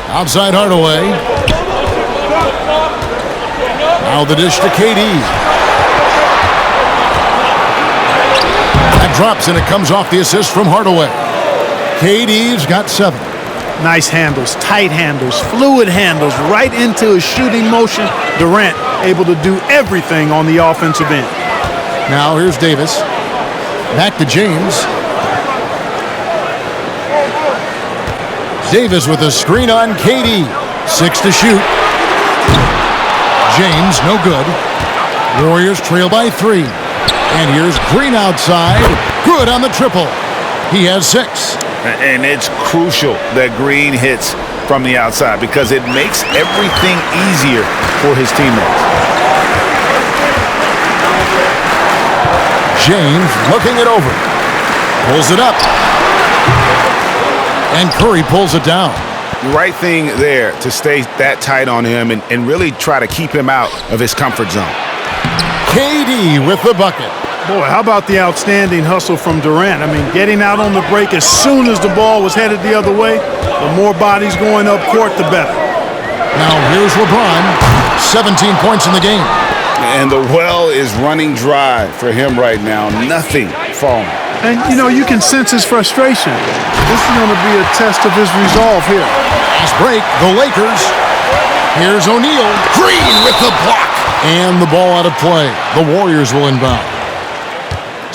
Outside Hardaway. Now the dish to KD. That drops and it comes off the assist from Hardaway. KD's got 7. Nice handles, tight handles, fluid handles, right into his shooting motion. Durant able to do everything on the offensive end. Now here's Davis. Back to James. Davis with a screen on KD. 6 to shoot. James, no good. Warriors trail by 3. And here's Green outside. Good on the triple. He has 6. And it's crucial that Green hits from the outside because it makes everything easier for his teammates. James looking it over. Pulls it up. And Curry pulls it down. Right thing there to stay that tight on him and really try to keep him out of his comfort zone. KD with the bucket. Boy, how about the outstanding hustle from Durant? I mean, getting out on the break as soon as the ball was headed the other way, the more bodies going up court, the better. Now here's LeBron, 17 points in the game. And the well is running dry for him right now. Nothing falling. And, you know, you can sense his frustration. This is going to be a test of his resolve here. Fast break, the Lakers. Here's O'Neal. Green with the block. And the ball out of play. The Warriors will inbound.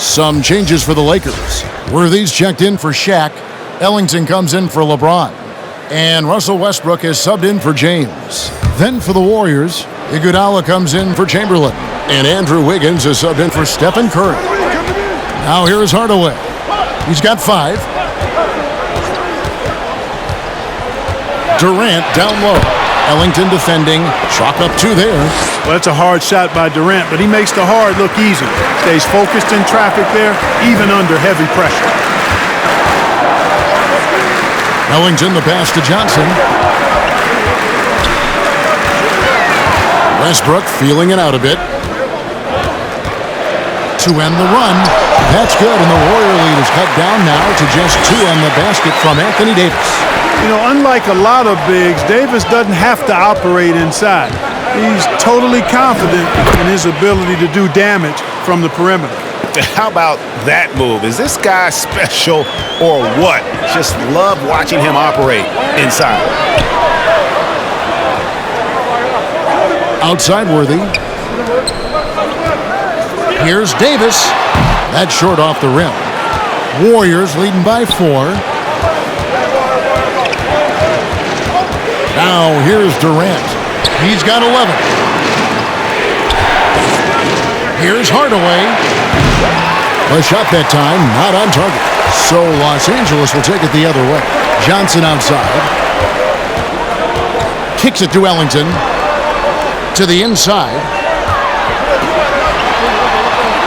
Some changes for the Lakers. Worthy's checked in for Shaq. Ellington comes in for LeBron. And Russell Westbrook is subbed in for James. Then for the Warriors, Iguodala comes in for Chamberlain. And Andrew Wiggins is subbed in for Stephen Curry. Now here is Hardaway. He's got 5. Durant down low. Ellington defending. Chalk up 2 there. Well, that's a hard shot by Durant, but he makes the hard look easy. Stays focused in traffic there, even under heavy pressure. Ellington, the pass to Johnson. Westbrook feeling it out a bit. To end the run. That's good, and the Warrior lead is cut down now to just 2 on the basket from Anthony Davis. You know, unlike a lot of bigs, Davis doesn't have to operate inside. He's totally confident in his ability to do damage from the perimeter. How about that move? Is this guy special or what? Just love watching him operate inside. Outside Worthy. Here's Davis. That's short off the rim. Warriors leading by 4. Now here's Durant. He's got 11. Here's Hardaway. A shot that time, not on target. So Los Angeles will take it the other way. Johnson outside. Kicks it to Ellington. To the inside.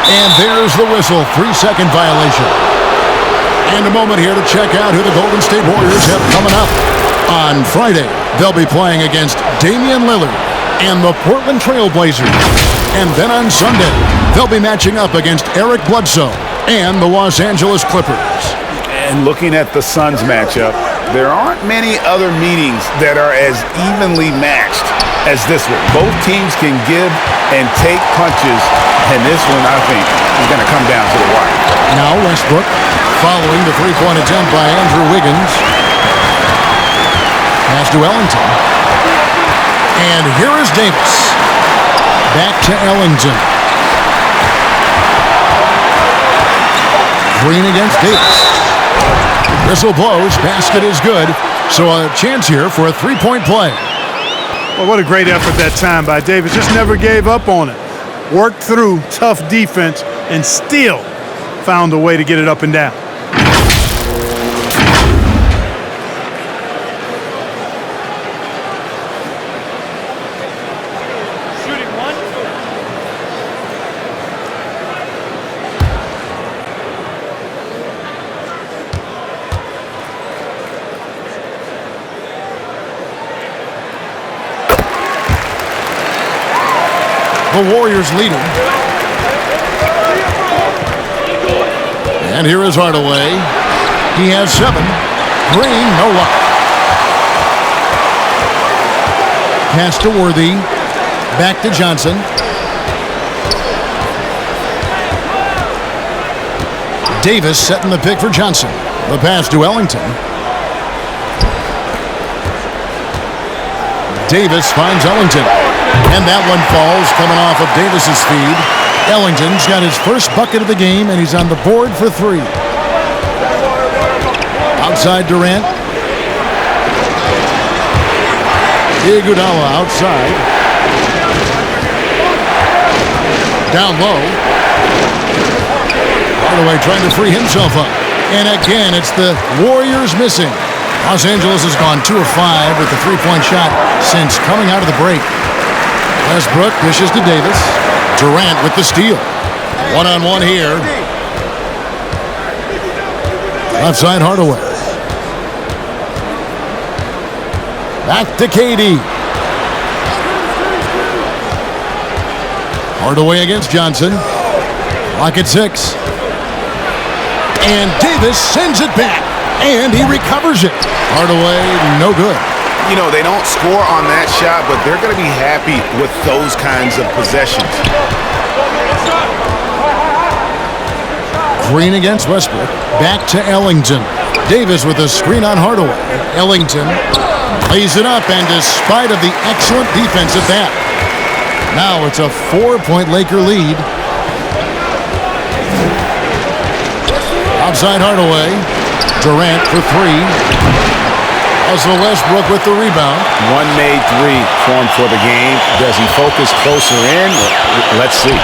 And there's the whistle. 3-second violation. And a moment here to check out who the Golden State Warriors have coming up. On Friday, they'll be playing against Damian Lillard and the Portland Trail Blazers. And then on Sunday, they'll be matching up against Eric Bledsoe and the Los Angeles Clippers. And looking at the Suns matchup, there aren't many other meetings that are as evenly matched as this one. Both teams can give and take punches, and this one, I think, is going to come down to the wire. Now Westbrook following the 3-point attempt by Andrew Wiggins. Pass to Ellington. And here is Davis. Back to Ellington. Green against Davis. Whistle blows. Basket is good. So a chance here for a 3-point play. Well, what a great effort that time by Davis. Just never gave up on it. Worked through tough defense and still found a way to get it up and down. The Warriors lead him. And here is Hardaway. He has 7. Green, no luck. Pass to Worthy. Back to Johnson. Davis setting the pick for Johnson. The pass to Ellington. Davis finds Ellington. And that one falls coming off of Davis's feed. Ellington's got his first bucket of the game, and he's on the board for 3. Outside Durant. Iguodala outside. Down low. Hardaway trying to free himself up. And again, it's the Warriors missing. Los Angeles has gone 2 of 5 with the three-point shot since coming out of the break. Westbrook dishes to Davis. Durant with the steal. One-on-one here. Outside Hardaway. Back to KD. Hardaway against Johnson. Clock at 6. And Davis sends it back. And he recovers it. Hardaway, no good. You know, they don't score on that shot, but they're going to be happy with those kinds of possessions. Green against Westbrook. Back to Ellington. Davis with a screen on Hardaway. Ellington lays it up, and despite of the excellent defense at that, now it's a 4-point Laker lead. Outside Hardaway. Durant for 3. Also Westbrook with the rebound. One made 3 for him for the game. Does he focus closer in? Let's see.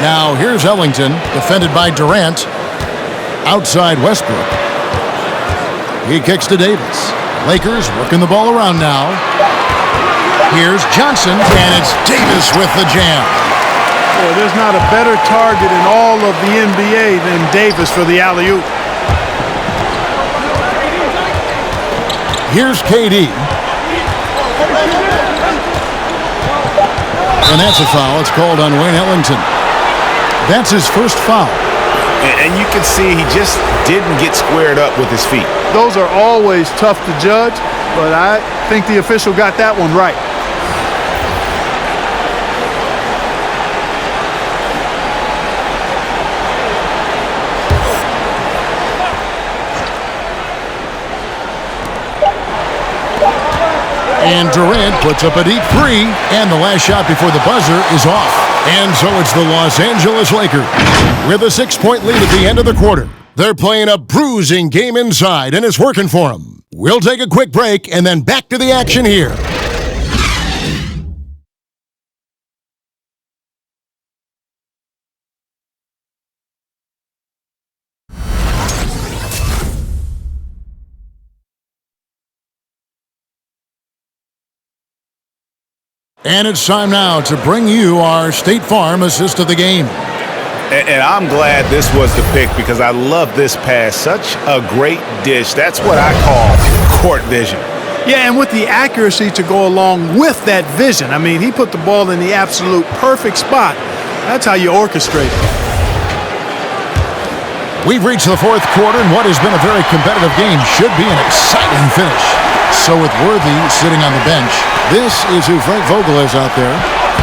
Now here's Ellington, defended by Durant. Outside Westbrook. He kicks to Davis. Lakers working the ball around now. Here's Johnson, and it's Davis with the jam. Boy, there's not a better target in all of the NBA than Davis for the alley-oop. Here's KD. And that's a foul. It's called on Wayne Ellington. That's his first foul. And you can see he just didn't get squared up with his feet. Those are always tough to judge, but I think the official got that one right. And Durant puts up a deep 3, and the last shot before the buzzer is off. And so it's the Los Angeles Lakers with a 6-point lead at the end of the quarter. They're playing a bruising game inside, and it's working for them. We'll take a quick break, and then back to the action here. And it's time now to bring you our State Farm assist of the game. And I'm glad this was the pick because I love this pass. Such a great dish. That's what I call court vision. Yeah, and with the accuracy to go along with that vision. I mean, he put the ball in the absolute perfect spot. That's how you orchestrate it. We've reached the 4th quarter, and what has been a very competitive game should be an exciting finish. So with Worthy sitting on the bench, this is who Frank Vogel is out there.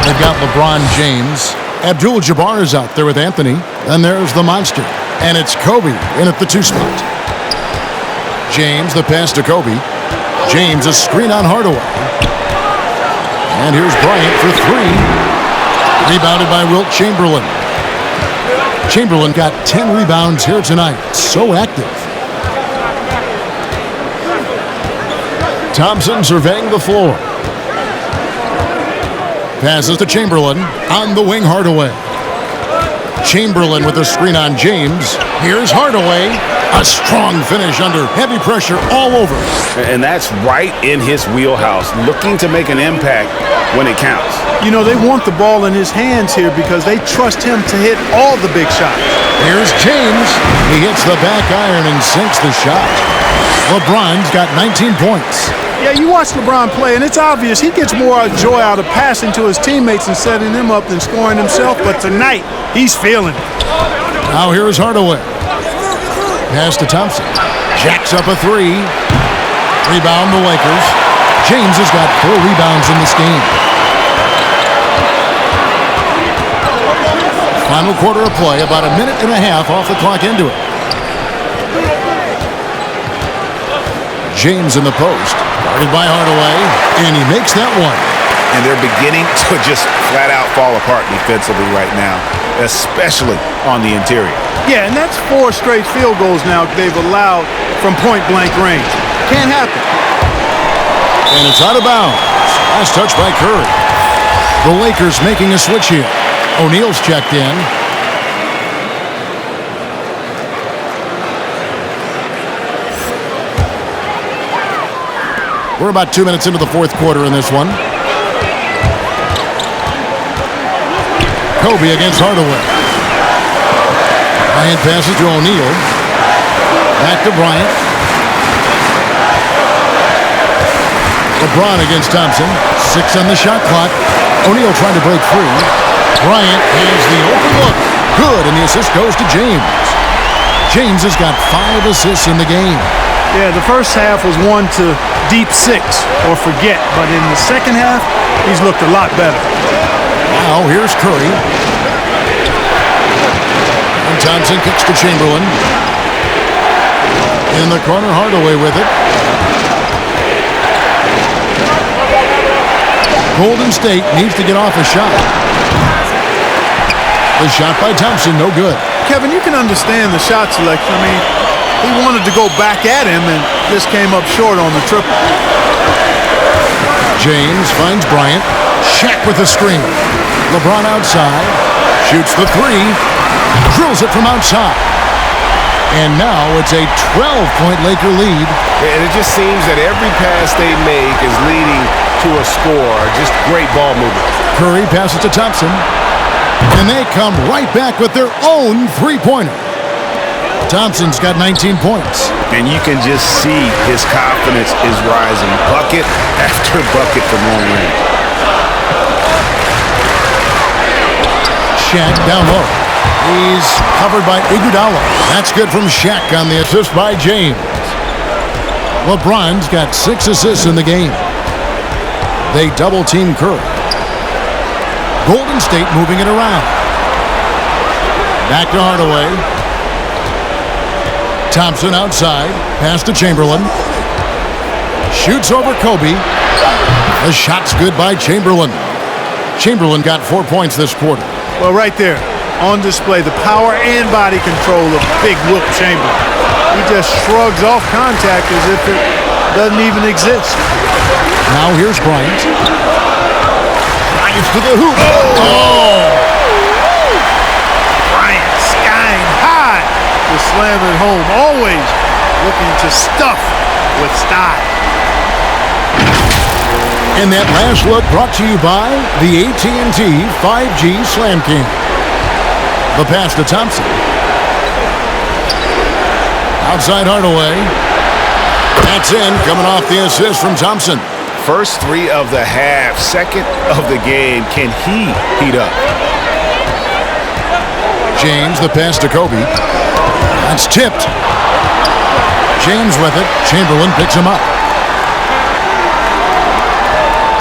They've got LeBron James. Abdul-Jabbar is out there with Anthony. And there's the monster. And it's Kobe in at the 2 spot. James, the pass to Kobe. James, a screen on Hardaway. And here's Bryant for 3. Rebounded by Wilt Chamberlain. Chamberlain got 10 rebounds here tonight. So active. Thompson surveying the floor. Passes to Chamberlain. On the wing, Hardaway. Chamberlain with a screen on James. Here's Hardaway. A strong finish under heavy pressure all over. And that's right in his wheelhouse, looking to make an impact when it counts. You know, they want the ball in his hands here because they trust him to hit all the big shots. Here's James. He hits the back iron and sinks the shot. LeBron's got 19 points. Yeah, you watch LeBron play, and it's obvious he gets more joy out of passing to his teammates and setting them up than scoring himself. But tonight, he's feeling it. Now here is Hardaway. Pass to Thompson. Jacks up a three. Rebound the Lakers. James has got 4 rebounds in this game. Final quarter of play, about a minute and a half off the clock into it. James in the post, guarded by Hardaway, and he makes that one. And they're beginning to just flat out fall apart defensively right now, especially on the interior. Yeah, and that's 4 straight field goals now they've allowed from point-blank range. Can't happen. And it's out of bounds. Last touch by Curry. The Lakers making a switch here. O'Neal's checked in. We're about 2 minutes into the fourth quarter in this one. Kobe against Hardaway. Bryant passes to O'Neal. Back to Bryant. LeBron against Thompson. 6 on the shot clock. O'Neal trying to break free. Bryant has the open look. Good, and the assist goes to James. James has got 5 assists in the game. Yeah, the first half was one to deep 6 or forget, but in the second half, he's looked a lot better. Now here's Curry. And Thompson kicks to Chamberlain. In the corner, Hardaway with it. Golden State needs to get off a shot. The shot by Thompson, no good. Kevin, you can understand the shot selection. I mean, he wanted to go back at him, and this came up short on the triple. James finds Bryant. Shaq with the screen. LeBron outside. Shoots the three. Drills it from outside. And now it's a 12-point Laker lead. And it just seems that every pass they make is leading to a score. Just great ball movement. Curry passes to Thompson. And they come right back with their own three-pointer. Thompson's got 19 points. And you can just see his confidence is rising. Bucket after bucket from long range. Shaq down low. He's covered by Iguodala. That's good from Shaq on the assist by James. LeBron's got 6 assists in the game. They double-team Curry. Golden State moving it around. Back to Hardaway. Thompson outside. Pass to Chamberlain. Shoots over Kobe. The shot's good by Chamberlain. Chamberlain got 4 points this quarter. Well, right there, on display, the power and body control of Big Wilt Chamberlain. He just shrugs off contact as if it doesn't even exist. Now here's Bryant. Bryant to the hoop. Oh! Bryant skying high to slam it home. Always looking to stuff with style. And that last look brought to you by the AT&T 5G Slam King. The pass to Thompson. Outside Hardaway. That's in, coming off the assist from Thompson. First 3 of the half, second of the game. Can he heat up? James, the pass to Kobe. That's tipped. James with it. Chamberlain picks him up.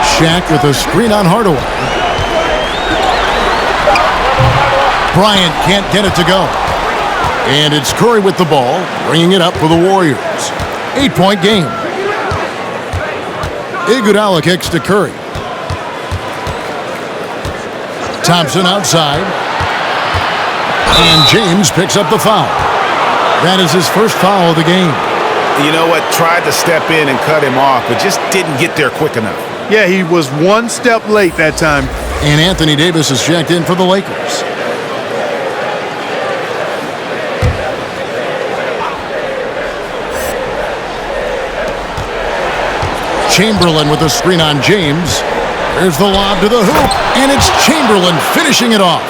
Shaq with a screen on Hardaway. Bryant can't get it to go. And it's Curry with the ball, bringing it up for the Warriors. 8-point game. Iguodala kicks to Curry. Thompson outside. And James picks up the foul. That is his first foul of the game. You know what? Tried to step in and cut him off, but just didn't get there quick enough. Yeah, he was 1 step late that time. And Anthony Davis is checked in for the Lakers. Chamberlain with a screen on James. There's the lob to the hoop, and it's Chamberlain finishing it off.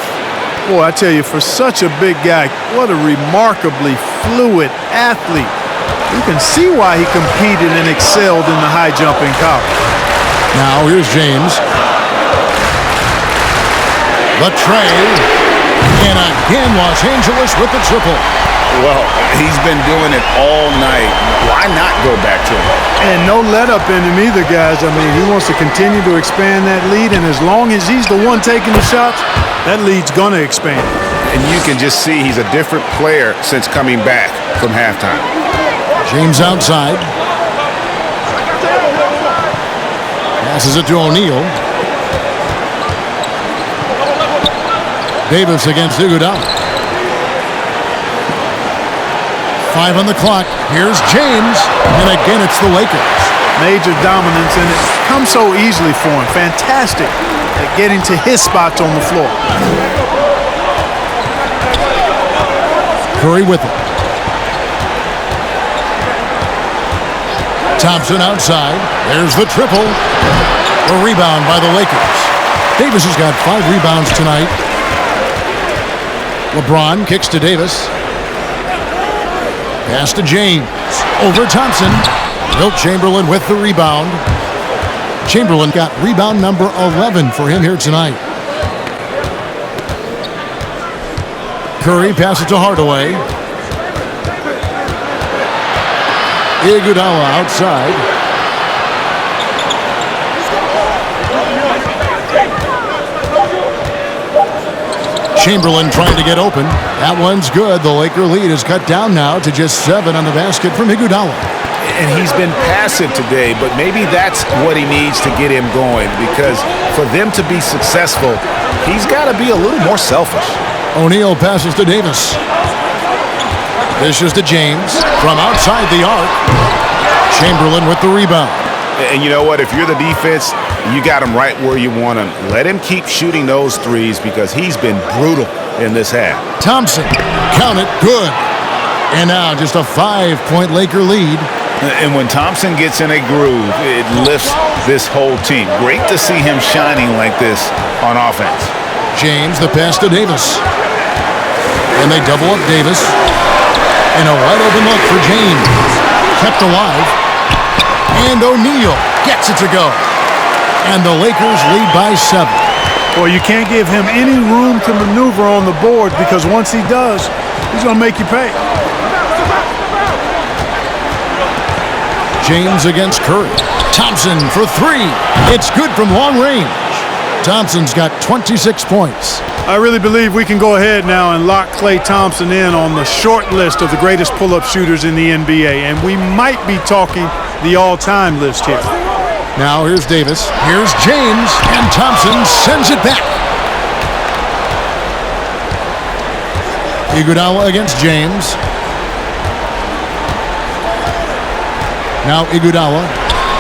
Boy, I tell you, for such a big guy, what a remarkably fluid athlete. You can see why he competed and excelled in the high jump in college. Now here's James. The tray. And again, Los Angeles with the triple. Well, he's been doing it all night. Why not go back to him? And no let up in him either, guys. I mean, he wants to continue to expand that lead, and as long as he's the one taking the shots, that lead's going to expand. And you can just see he's a different player since coming back from halftime. James outside. Passes it to O'Neal. Davis against Iguodala. 5 on the clock. Here's James. And again, it's the Lakers. Major dominance, and it comes so easily for him. Fantastic at getting to his spots on the floor. Curry with it. Thompson outside. There's the triple. A rebound by the Lakers. Davis has got 5 rebounds tonight. LeBron kicks to Davis. Pass to James. Over Thompson. Wilt Chamberlain with the rebound. Chamberlain got rebound number 11 for him here tonight. Curry passes to Hardaway. Iguodala outside. Chamberlain trying to get open. That one's good. The Laker lead is cut down now to just 7 on the basket from Iguodala. And he's been passive today, but maybe that's what he needs to get him going, because for them to be successful, he's got to be a little more selfish. O'Neal passes to Davis. This is to James from outside the arc. Chamberlain with the rebound. And you know what? If you're the defense, you got him right where you want him. Let him keep shooting those threes because he's been brutal in this half. Thompson, count it, good. And now just a 5-point Laker lead. And when Thompson gets in a groove, it lifts this whole team. Great to see him shining like this on offense. James, the pass to Davis. And they double up Davis. And a wide open look for James. Kept alive. And O'Neal gets it to go. And the Lakers lead by 7. Well, you can't give him any room to maneuver on the board, because once he does, he's going to make you pay. James against Curry. Thompson for 3. It's good from long range. Thompson's got 26 points. I really believe we can go ahead now and lock Klay Thompson in on the short list of the greatest pull-up shooters in the NBA, and we might be talking the all-time list here. Now here's Davis. Here's James, and Thompson sends it back. Iguodala against James. Now Iguodala.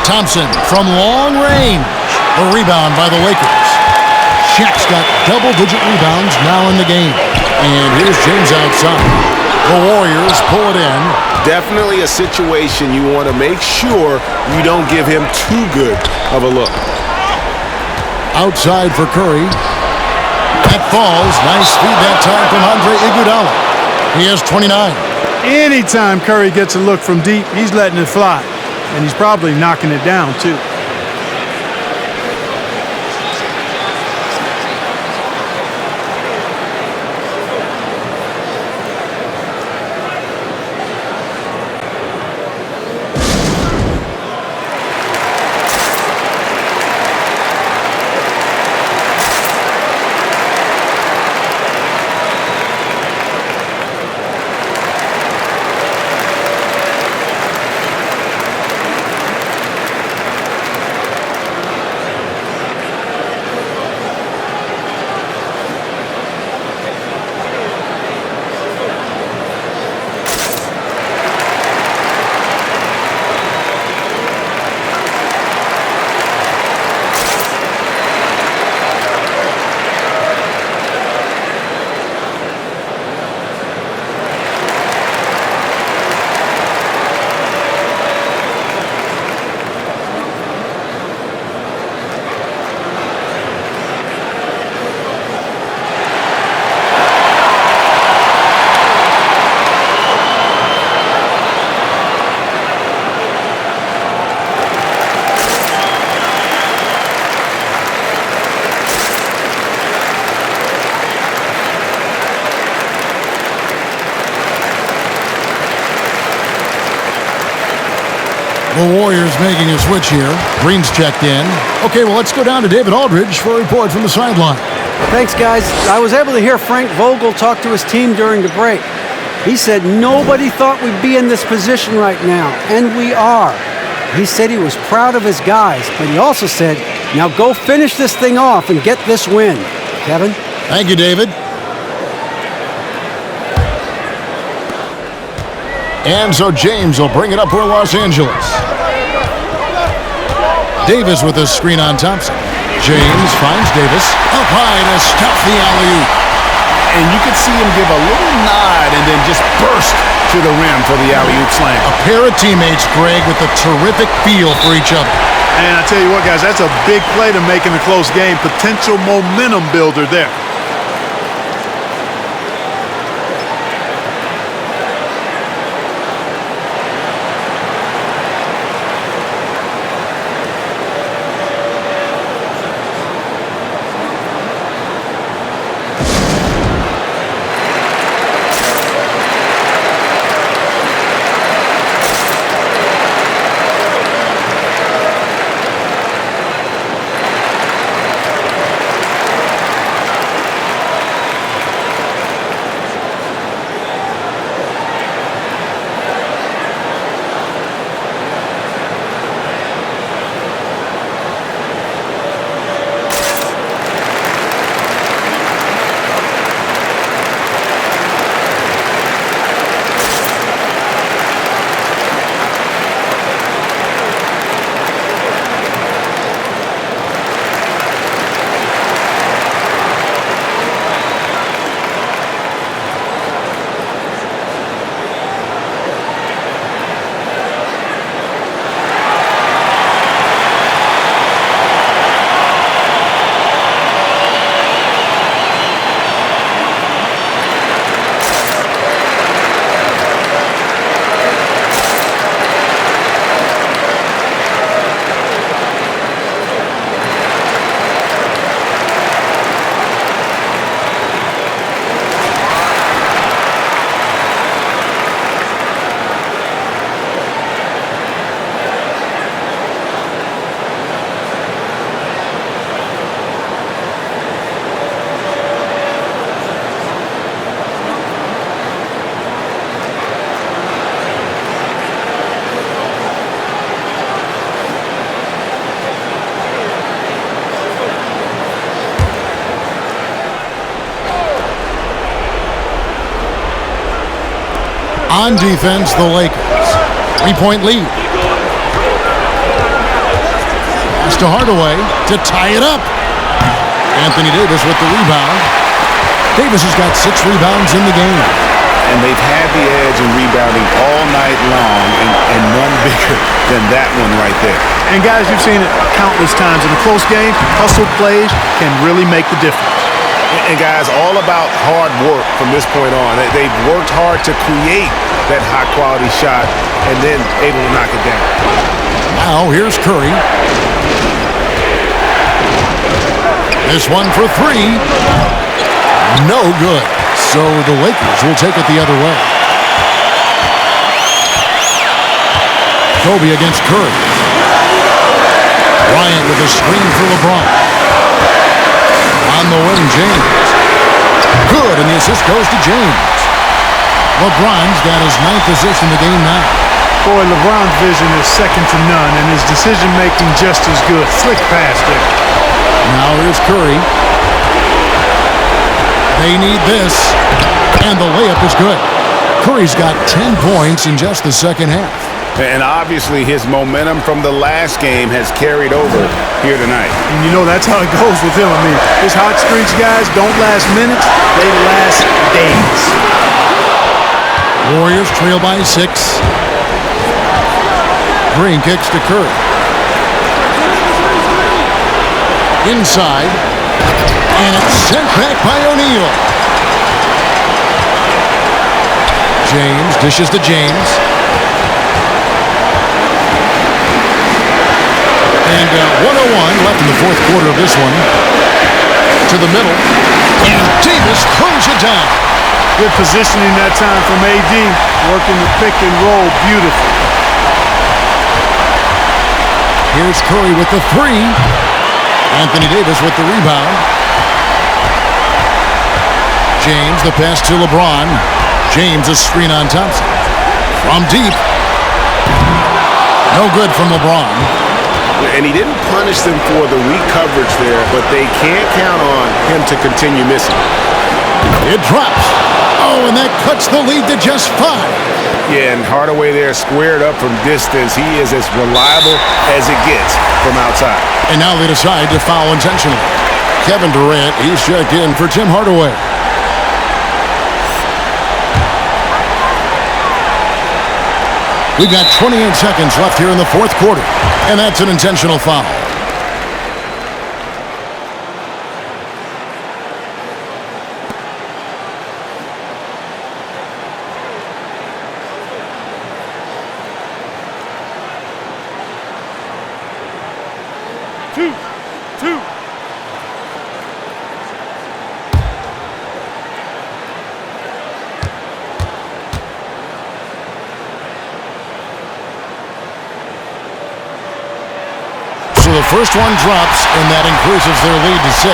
Thompson from long range. A rebound by the Lakers. Shaq's got double-digit rebounds now in the game. And here's James outside. The Warriors pull it in. Definitely a situation you want to make sure you don't give him too good of a look. Outside for Curry. That falls. Nice feed that time from Andre Iguodala. He has 29. Anytime Curry gets a look from deep, he's letting it fly. And he's probably knocking it down, too. is making a switch here. Green's checked in. Okay, well, let's go down to David Aldridge for a report from the sideline. Thanks, guys. I was able to hear Frank Vogel talk to his team during the break. He said nobody thought we'd be in this position right now, and we are. He said he was proud of his guys, but he also said, now go finish this thing off and get this win. Kevin? Thank you, David. And so James will bring it up for Los Angeles. Davis with a screen on Thompson. James finds Davis. Up high to stuff the alley-oop. And you could see him give a little nod and then just burst to the rim for the alley-oop slam. A pair of teammates, Greg, with a terrific feel for each other. And I tell you what, guys, that's a big play to make in a close game. Potential momentum builder there. On defense, the Lakers. 3-point lead. Pass to Hardaway to tie it up. Anthony Davis with the rebound. Davis has got 6 rebounds in the game. And they've had the edge in rebounding all night long, and none bigger than that one right there. And guys, you've seen it countless times in a close game. Hustle plays can really make the difference. And guys, all about hard work from this point on. They've worked hard to create that high-quality shot and then able to knock it down. Now here's Curry. This one for 3. No good. So the Lakers will take it the other way. Kobe against Curry. Bryant with a screen for LeBron. On the wing, James. Good, and the assist goes to James. LeBron's got his 9th assist in the game now. Boy, LeBron's vision is second to none, and his decision-making just as good. Slick pass there. Now here's Curry. They need this, and the layup is good. Curry's got 10 points in just the second half. And obviously his momentum from the last game has carried over here tonight. And you know that's how it goes with him. I mean, his hot streaks, guys, don't last minutes. They last days. Warriors trail by 6. Green kicks to Curry. Inside. And it's sent back by O'Neal. James dishes to James. And 1:01 left in the fourth quarter of this one. To the middle. And Davis throws it down. Good positioning that time from AD. Working the pick and roll beautifully. Here's Curry with the three. Anthony Davis with the rebound. James, the pass to LeBron. James, a screen on Thompson. From deep. No good from LeBron. And he didn't punish them for the weak coverage there, but they can't count on him to continue missing. It drops. Oh, and that cuts the lead to just 5. Yeah, and Hardaway there squared up from distance. He is as reliable as it gets from outside. And now they decide to foul intentionally. Kevin Durant, he's checked in for Tim Hardaway. We've got 28 seconds left here in the fourth quarter, and that's an intentional foul. Two. So the first one drops, and that increases their lead to 6.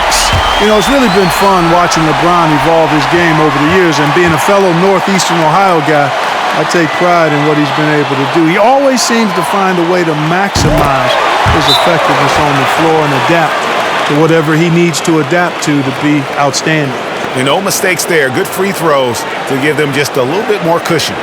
You know, it's really been fun watching LeBron evolve his game over the years, and being a fellow Northeastern Ohio guy, I take pride in what he's been able to do. He always seems to find a way to maximize his effectiveness on the floor and adapt to whatever he needs to adapt to be outstanding. And no mistakes there. Good free throws to give them just a little bit more cushion.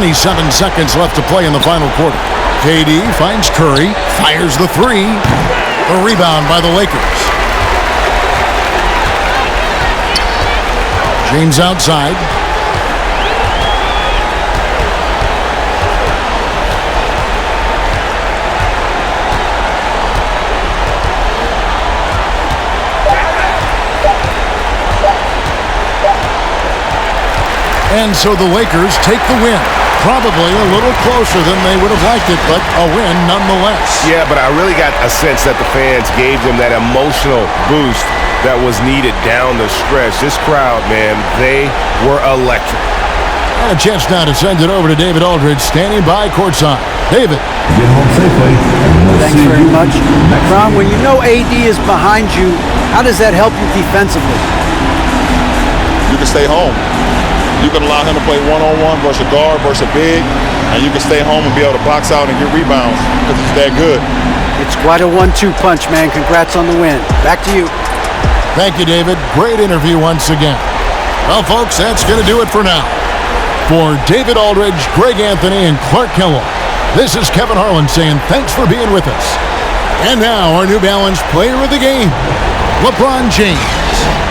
.27 seconds left to play in the final quarter. KD finds Curry, fires the three. The rebound by the Lakers. James outside. And so the Lakers take the win. Probably a little closer than they would have liked it, but a win nonetheless. Yeah, but I really got a sense that the fans gave them that emotional boost that was needed down the stretch. This crowd, man, they were electric. And a chance now to send it over to David Aldridge, standing by courtside. David. Get home safely. Thanks very much. Ron, when you know AD is behind you, how does that help you defensively? You can stay home. You can allow him to play one-on-one versus a guard versus a big, and you can stay home and be able to box out and get rebounds because he's that good. It's quite a 1-2 punch, man. Congrats on the win. Back to you. Thank you, David. Great interview once again. Well, folks, that's going to do it for now. For David Aldridge, Greg Anthony, and Clark Kellogg, this is Kevin Harlan saying thanks for being with us. And now, our New Balance player of the game, LeBron James.